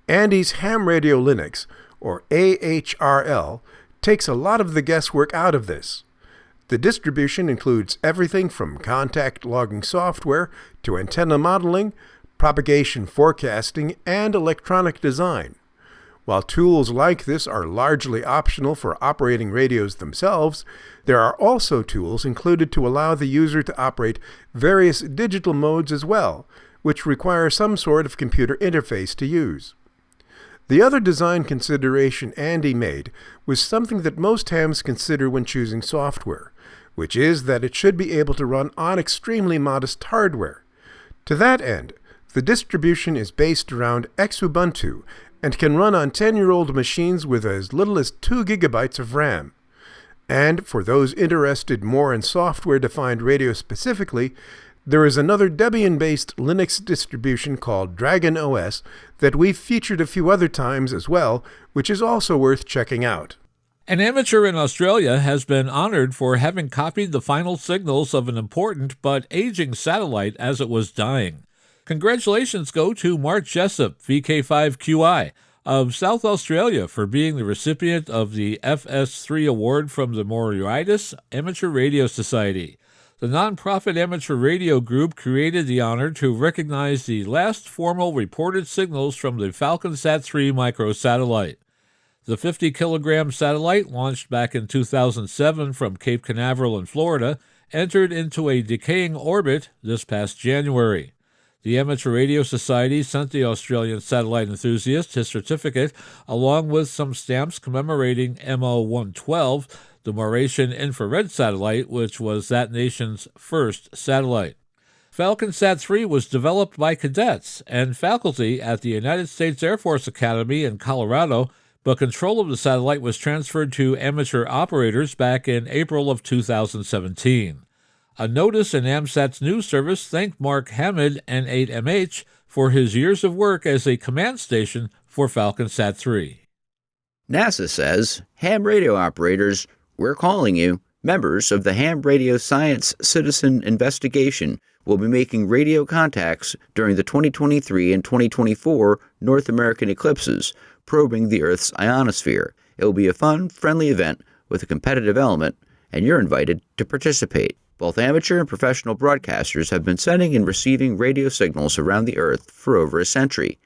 Andy's Ham Radio Linux, or AHRL, takes a lot of the guesswork out of this. The distribution includes everything from contact logging software to antenna modeling, propagation forecasting, and electronic design. While tools like this are largely optional for operating radios themselves, there are also tools included to allow the user to operate various digital modes as well, which require some sort of computer interface to use. The other design consideration Andy made was something that most hams consider when choosing software, which is that it should be able to run on extremely modest hardware. To that end, the distribution is based around Xubuntu and can run on 10-year-old machines with as little as 2 gigabytes of RAM. And for those interested more in software-defined radio specifically, there is another Debian-based Linux distribution called Dragon OS that we've featured a few other times as well, which is also worth checking out. An amateur in Australia has been honored for having copied the final signals of an important but aging satellite as it was dying. Congratulations go to Mark Jessup, VK5QI, of South Australia for being the recipient of the FS3 award from the Mauritius Amateur Radio Society. The non-profit amateur radio group created the honor to recognize the last formal reported signals from the FalconSat 3 microsatellite. The 50-kilogram satellite, launched back in 2007 from Cape Canaveral in Florida, entered into a decaying orbit this past January. The Amateur Radio Society sent the Australian satellite enthusiast his certificate, along with some stamps commemorating MO-112, the Mauritian infrared satellite, which was that nation's first satellite. FalconSat 3 was developed by cadets and faculty at the United States Air Force Academy in Colorado, but control of the satellite was transferred to amateur operators back in April of 2017. A notice in AMSAT's news service thanked Mark Hammond, N8MH, for his years of work as a command station for FalconSat 3. NASA says, ham radio operators, we're calling you. Members of the Ham Radio Science Citizen Investigation will be making radio contacts during the 2023 and 2024 North American eclipses, probing the Earth's ionosphere. It will be a fun, friendly event with a competitive element, and you're invited to participate. Both amateur and professional broadcasters have been sending and receiving radio signals around the Earth for over a century.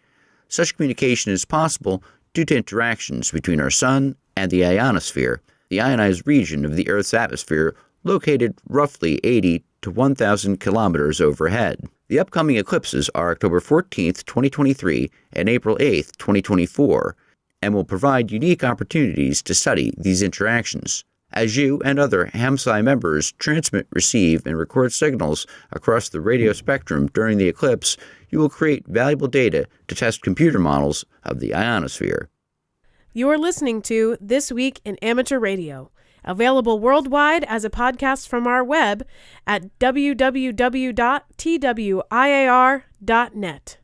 Such communication is possible due to interactions between our Sun and the ionosphere, the ionized region of the Earth's atmosphere located roughly 80 to 1,000 kilometers overhead. The upcoming eclipses are October 14th, 2023 and April 8th, 2024, and will provide unique opportunities to study these interactions. As you and other HAMSci members transmit, receive, and record signals across the radio spectrum during the eclipse, you will create valuable data to test computer models of the ionosphere. You're listening to This Week in Amateur Radio, available worldwide as a podcast from our web at www.twiar.net.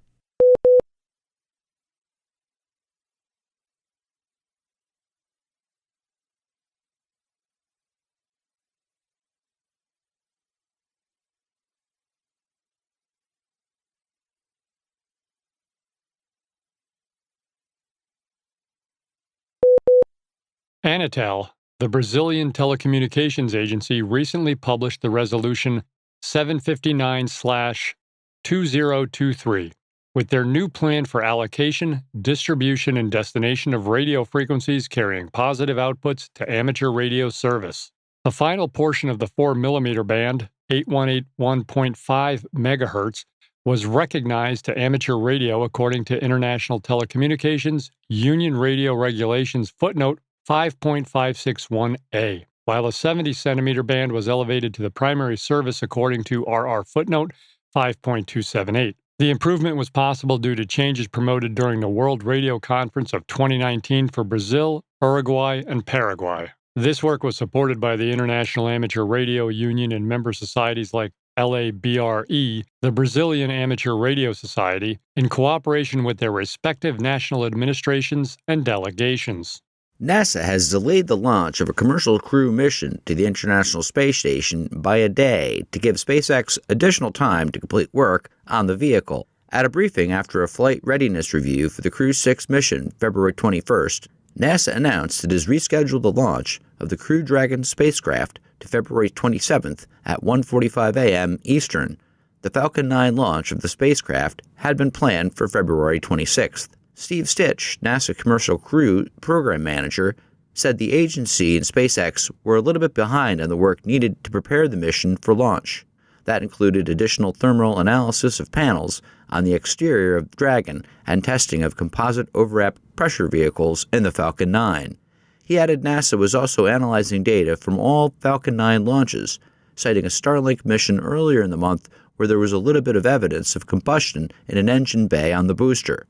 Anatel, the Brazilian telecommunications agency, recently published the resolution 759/2023 with their new plan for allocation, distribution, and destination of radio frequencies carrying positive outputs to amateur radio service. The final portion of the 4mm band, 8181.5 MHz, was recognized to amateur radio according to International Telecommunications Union Radio Regulations footnote 5.561A, while a 70-centimeter band was elevated to the primary service according to RR footnote 5.278. The improvement was possible due to changes promoted during the World Radio Conference of 2019 for Brazil, Uruguay, and Paraguay. This work was supported by the International Amateur Radio Union and member societies like LABRE, the Brazilian Amateur Radio Society, in cooperation with their respective national administrations and delegations. NASA has delayed the launch of a commercial crew mission to the International Space Station by a day to give SpaceX additional time to complete work on the vehicle. At a briefing after a flight readiness review for the Crew 6 mission, February 21st, NASA announced it has rescheduled the launch of the Crew Dragon spacecraft to February 27th at 1:45 a.m. Eastern. The Falcon 9 launch of the spacecraft had been planned for February 26th. Steve Stitch, NASA Commercial Crew Program Manager, said the agency and SpaceX were a little bit behind on the work needed to prepare the mission for launch. That included additional thermal analysis of panels on the exterior of Dragon and testing of composite overwrapped pressure vehicles in the Falcon 9. He added NASA was also analyzing data from all Falcon 9 launches, citing a Starlink mission earlier in the month where there was a little bit of evidence of combustion in an engine bay on the booster.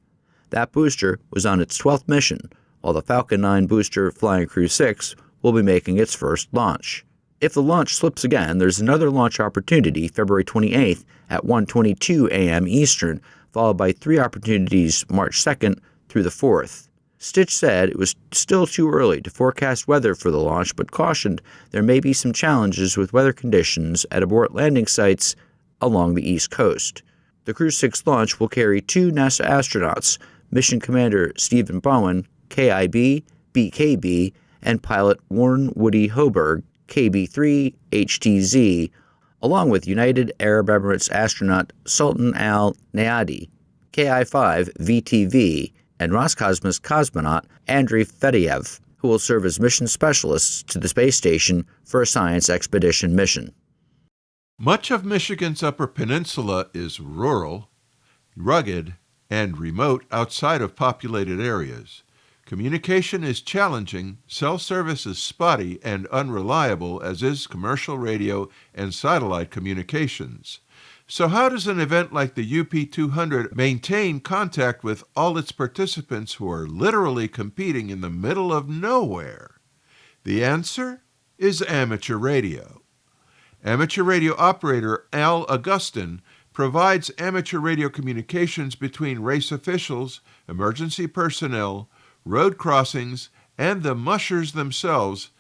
That booster was on its 12th mission, while the Falcon 9 booster flying Crew 6 will be making its first launch. If the launch slips again, there's another launch opportunity February 28th at 1:22 a.m. Eastern, followed by 3 opportunities March 2nd through the 4th. Stitch said it was still too early to forecast weather for the launch, but cautioned there may be some challenges with weather conditions at abort landing sites along the East Coast. The Crew 6 launch will carry 2 NASA astronauts, Mission Commander Stephen Bowen, KIB, BKB, and pilot Warren Woody Hoberg, KB3 HTZ, along with United Arab Emirates astronaut Sultan Al Nayadi, KI-5 VTV, and Roscosmos cosmonaut Andrei Fedyaev, who will serve as mission specialists to the space station for a science expedition mission. Much of Michigan's Upper Peninsula is rural, rugged, and remote outside of populated areas. Communication is challenging, cell service is spotty and unreliable, as is commercial radio and satellite communications. So how does an event like the UP200 maintain contact with all its participants who are literally competing in the middle of nowhere? The answer is amateur radio. Amateur radio operator Al Augustin provides amateur radio communications between race officials, emergency personnel, road crossings, and the mushers themselves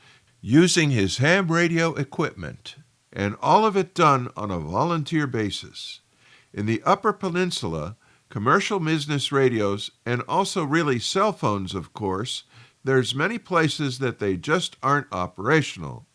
using his ham radio equipment, and all of it done on a volunteer basis. In the Upper Peninsula, commercial business radios, and also really cell phones, of course, there's many places that they just aren't operational.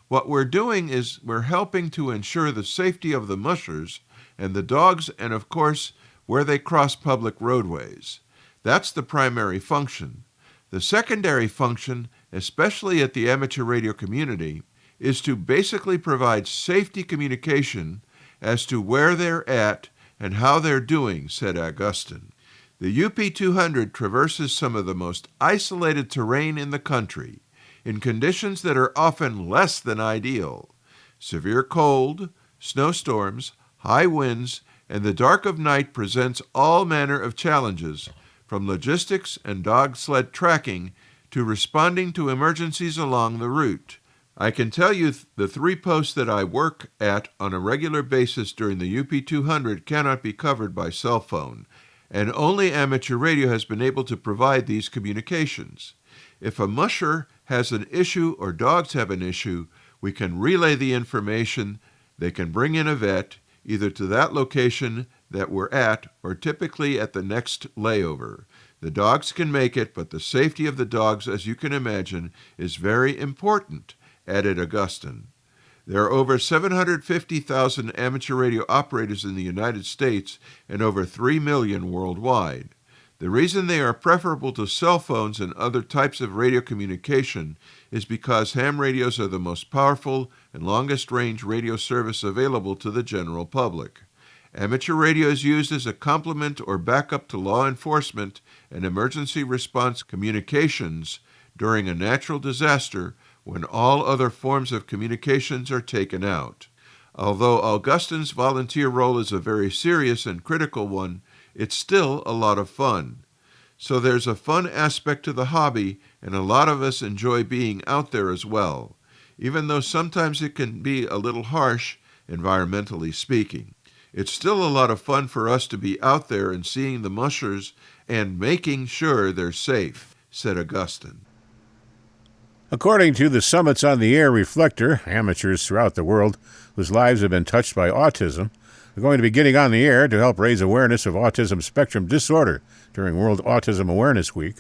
What we're doing is we're helping to ensure the safety of the mushers and the dogs, and of course, where they cross public roadways. That's the primary function. The secondary function, especially at the amateur radio community, is to basically provide safety communication as to where they're at and how they're doing, said Augustin. The UP200 traverses some of the most isolated terrain in the country, in conditions that are often less than ideal. Severe cold, snowstorms, high winds, and the dark of night presents all manner of challenges, from logistics and dog sled tracking to responding to emergencies along the route. I can tell you the 3 posts that I work at on a regular basis during the UP200 cannot be covered by cell phone, and only amateur radio has been able to provide these communications. If a musher has an issue or dogs have an issue, we can relay the information. They can bring in a vet, either to that location that we're at or typically at the next layover. The dogs can make it, but the safety of the dogs, as you can imagine, is very important, added Augustin. There are over 750,000 amateur radio operators in the United States and over 3 million worldwide. The reason they are preferable to cell phones and other types of radio communication is because ham radios are the most powerful and longest-range radio service available to the general public. Amateur radio is used as a complement or backup to law enforcement and emergency response communications during a natural disaster when all other forms of communications are taken out. Although Augustin's volunteer role is a very serious and critical one, it's still a lot of fun. So there's a fun aspect to the hobby, and a lot of us enjoy being out there as well, even though sometimes it can be a little harsh, environmentally speaking. It's still a lot of fun for us to be out there and seeing the mushers and making sure they're safe, said Augustin. According to the Summits on the Air Reflector, amateurs throughout the world whose lives have been touched by autism are going to be getting on the air to help raise awareness of autism spectrum disorder during World Autism Awareness Week.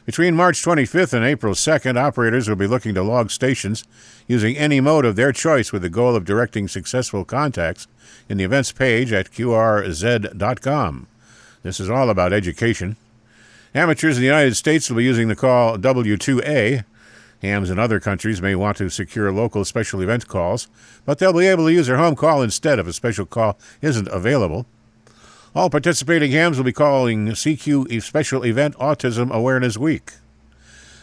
Between March 25th and April 2nd, operators will be looking to log stations using any mode of their choice with the goal of directing successful contacts in the events page at qrz.com. This is all about education. Amateurs in the United States will be using the call W2A. Hams in other countries may want to secure local special event calls, but they'll be able to use their home call instead if a special call isn't available. All participating hams will be calling CQ Special Event Autism Awareness Week.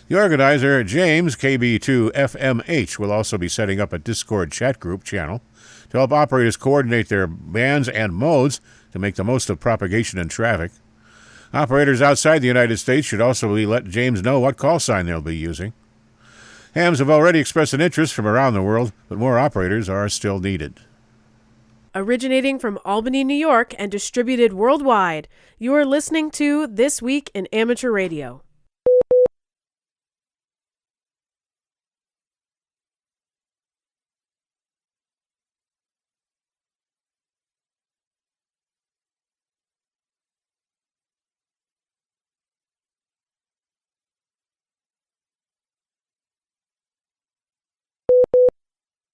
The organizer, James KB2FMH, will also be setting up a Discord chat group channel to help operators coordinate their bands and modes to make the most of propagation and traffic. Operators outside the United States should also let James know what call sign they'll be using. Hams have already expressed an interest from around the world, but more operators are still needed. Originating from Albany, New York, and distributed worldwide, you are listening to This Week in Amateur Radio.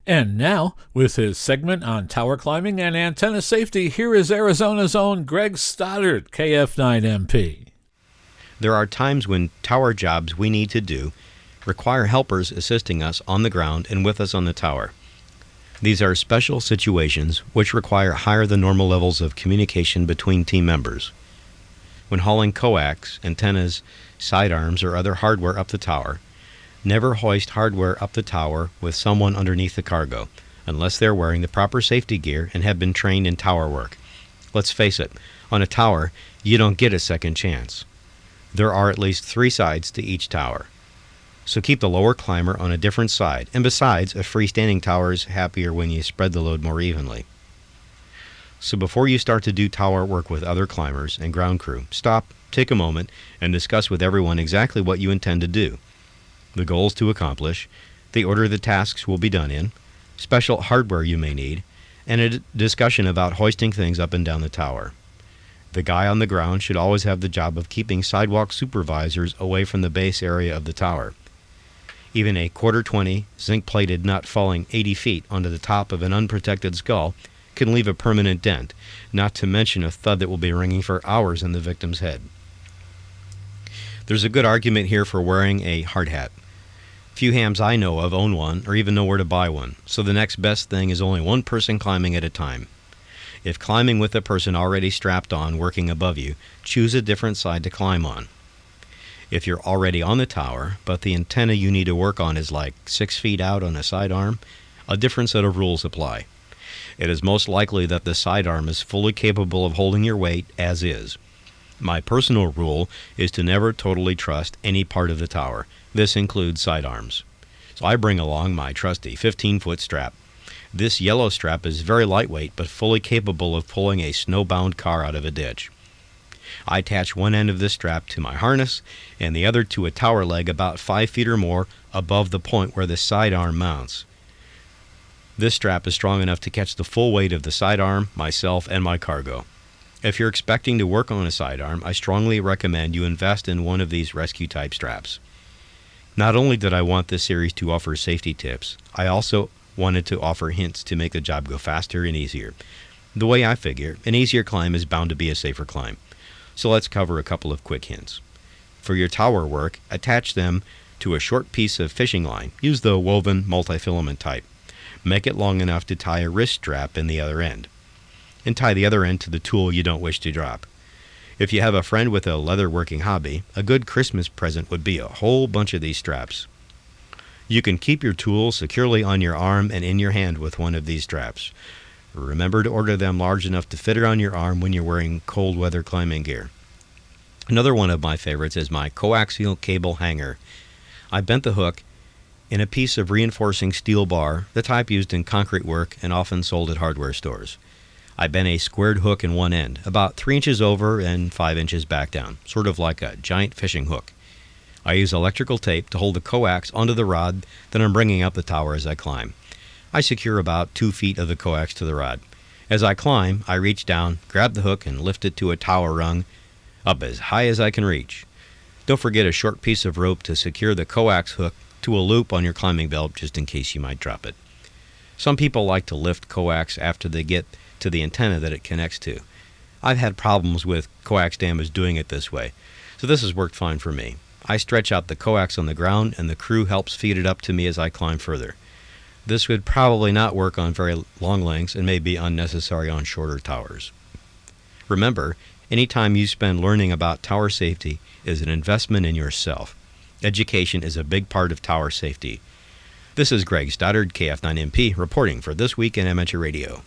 And now, with his segment on tower climbing and antenna safety, here is Arizona's own Greg Stoddard, KF9MP. There are times when tower jobs we need to do require helpers assisting us on the ground and with us on the tower. These are special situations which require higher than normal levels of communication between team members. When hauling coax, antennas, sidearms, or other hardware up the tower, never hoist hardware up the tower with someone underneath the cargo, unless they're wearing the proper safety gear and have been trained in tower work. Let's face it, on a tower, you don't get a second chance. There are at least 3 sides to each tower. So keep the lower climber on a different side, and besides, a freestanding tower is happier when you spread the load more evenly. So before you start to do tower work with other climbers and ground crew, stop, take a moment, and discuss with everyone exactly what you intend to do. The goals to accomplish, the order the tasks will be done in, special hardware you may need, and a discussion about hoisting things up and down the tower. The guy on the ground should always have the job of keeping sidewalk supervisors away from the base area of the tower. Even a 1/4-20 zinc-plated nut falling 80 feet onto the top of an unprotected skull can leave a permanent dent, not to mention a thud that will be ringing for hours in the victim's head. There's a good argument here for wearing a hard hat. Few hams I know of own one or even know where to buy one, so the next best thing is only one person climbing at a time. If climbing with a person already strapped on working above you, choose a different side to climb on. If you're already on the tower, but the antenna you need to work on is like 6 feet out on a sidearm, a different set of rules apply. It is most likely that the sidearm is fully capable of holding your weight as is. My personal rule is to never totally trust any part of the tower. This includes sidearms. So I bring along my trusty 15-foot strap. This yellow strap is very lightweight but fully capable of pulling a snowbound car out of a ditch. I attach one end of this strap to my harness and the other to a tower leg about 5 feet or more above the point where the sidearm mounts. This strap is strong enough to catch the full weight of the sidearm, myself, and my cargo. If you're expecting to work on a sidearm, I strongly recommend you invest in one of these rescue-type straps. Not only did I want this series to offer safety tips, I also wanted to offer hints to make the job go faster and easier. The way I figure, an easier climb is bound to be a safer climb. So let's cover a couple of quick hints. For your tower work, attach them to a short piece of fishing line. Use the woven multi-filament type. Make it long enough to tie a wrist strap in the other end. And tie the other end to the tool you don't wish to drop. If you have a friend with a leather working hobby, a good Christmas present would be a whole bunch of these straps. You can keep your tools securely on your arm and in your hand with one of these straps. Remember to order them large enough to fit around your arm when you're wearing cold weather climbing gear. Another one of my favorites is my coaxial cable hanger. I bent the hook in a piece of reinforcing steel bar, the type used in concrete work and often sold at hardware stores. I bent a squared hook in one end, about 3 inches over and 5 inches back down, sort of like a giant fishing hook. I use electrical tape to hold the coax onto the rod that I'm bringing up the tower as I climb. I secure about 2 feet of the coax to the rod. As I climb, I reach down, grab the hook, and lift it to a tower rung, up as high as I can reach. Don't forget a short piece of rope to secure the coax hook to a loop on your climbing belt just in case you might drop it. Some people like to lift coax after they get to the antenna that it connects to. I've had problems with coax damage doing it this way, so this has worked fine for me. I stretch out the coax on the ground and the crew helps feed it up to me as I climb further. This would probably not work on very long lengths and may be unnecessary on shorter towers. Remember, any time you spend learning about tower safety is an investment in yourself. Education is a big part of tower safety. This is Greg Stoddard, KF9MP, reporting for This Week in Amateur Radio.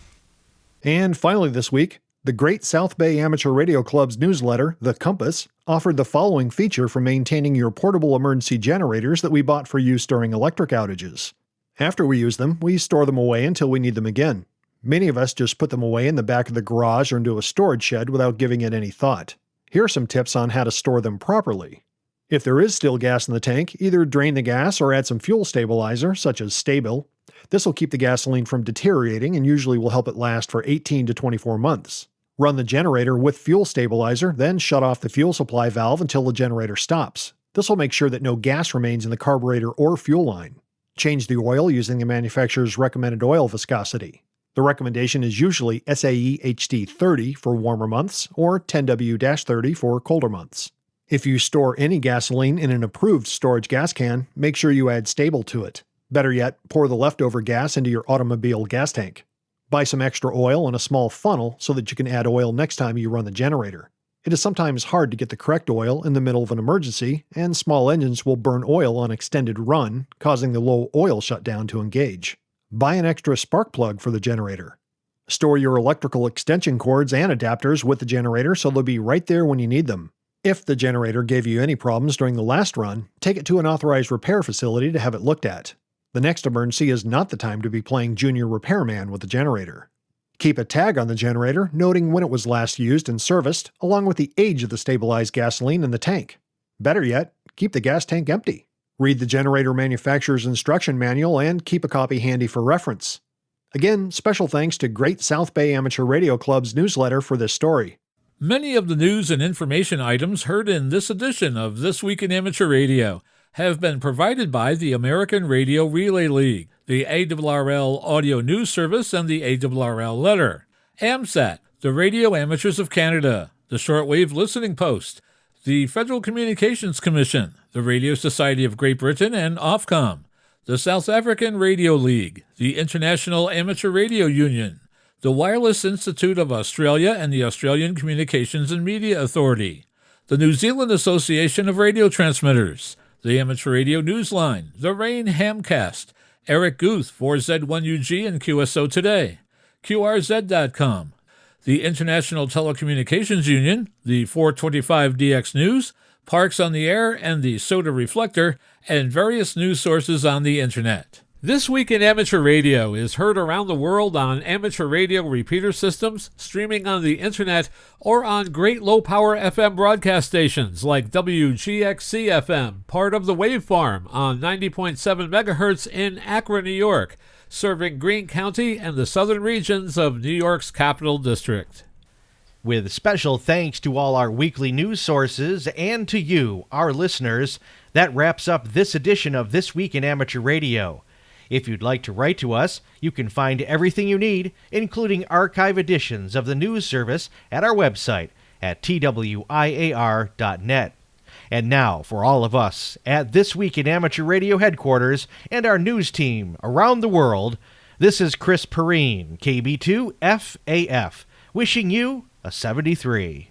And finally this week, the Great South Bay Amateur Radio Club's newsletter, The Compass, offered the following feature for maintaining your portable emergency generators that we bought for use during electric outages. After we use them, we store them away until we need them again. Many of us just put them away in the back of the garage or into a storage shed without giving it any thought. Here are some tips on how to store them properly. If there is still gas in the tank, either drain the gas or add some fuel stabilizer, such as Stabil. This will keep the gasoline from deteriorating and usually will help it last for 18 to 24 months. Run the generator with fuel stabilizer, then shut off the fuel supply valve until the generator stops. This will make sure that no gas remains in the carburetor or fuel line. Change the oil using the manufacturer's recommended oil viscosity. The recommendation is usually SAE HD 30 for warmer months or 10W-30 for colder months. If you store any gasoline in an approved storage gas can, make sure you add stable to it. Better yet, pour the leftover gas into your automobile gas tank. Buy some extra oil in a small funnel so that you can add oil next time you run the generator. It is sometimes hard to get the correct oil in the middle of an emergency, and small engines will burn oil on extended run, causing the low oil shutdown to engage. Buy an extra spark plug for the generator. Store your electrical extension cords and adapters with the generator so they'll be right there when you need them. If the generator gave you any problems during the last run, take it to an authorized repair facility to have it looked at. The next emergency is not the time to be playing junior repairman with the generator. Keep a tag on the generator noting when it was last used and serviced, along with the age of the stabilized gasoline in the tank. Better yet, keep the gas tank empty. Read the generator manufacturer's instruction manual and keep a copy handy for reference. Again, special thanks to Great South Bay Amateur Radio Club's newsletter for this story. Many of the news and information items heard in this edition of This Week in Amateur Radio have been provided by the American Radio Relay League, the ARRL Audio News Service, and the ARRL Letter, AMSAT, the Radio Amateurs of Canada, the Shortwave Listening Post, the Federal Communications Commission, the Radio Society of Great Britain, and Ofcom, the South African Radio League, the International Amateur Radio Union, the Wireless Institute of Australia and the Australian Communications and Media Authority, the New Zealand Association of Radio Transmitters, the Amateur Radio Newsline, the Rain Hamcast, Eric Guth, 4Z1UG and QSO Today, QRZ.com, the International Telecommunications Union, the 425DX News, Parks on the Air, and the Soda Reflector, and various news sources on the Internet. This Week in Amateur Radio is heard around the world on amateur radio repeater systems, streaming on the Internet, or on great low-power FM broadcast stations like WGXC-FM, part of the Wave Farm, on 90.7 MHz in Akron, New York, serving Greene County and the southern regions of New York's Capital District. With special thanks to all our weekly news sources and to you, our listeners, that wraps up this edition of This Week in Amateur Radio. If you'd like to write to us, you can find everything you need, including archive editions of the news service, at our website at twiar.net. And now, for all of us at This Week in Amateur Radio headquarters and our news team around the world, this is Chris Perrine, KB2FAF, wishing you a 73.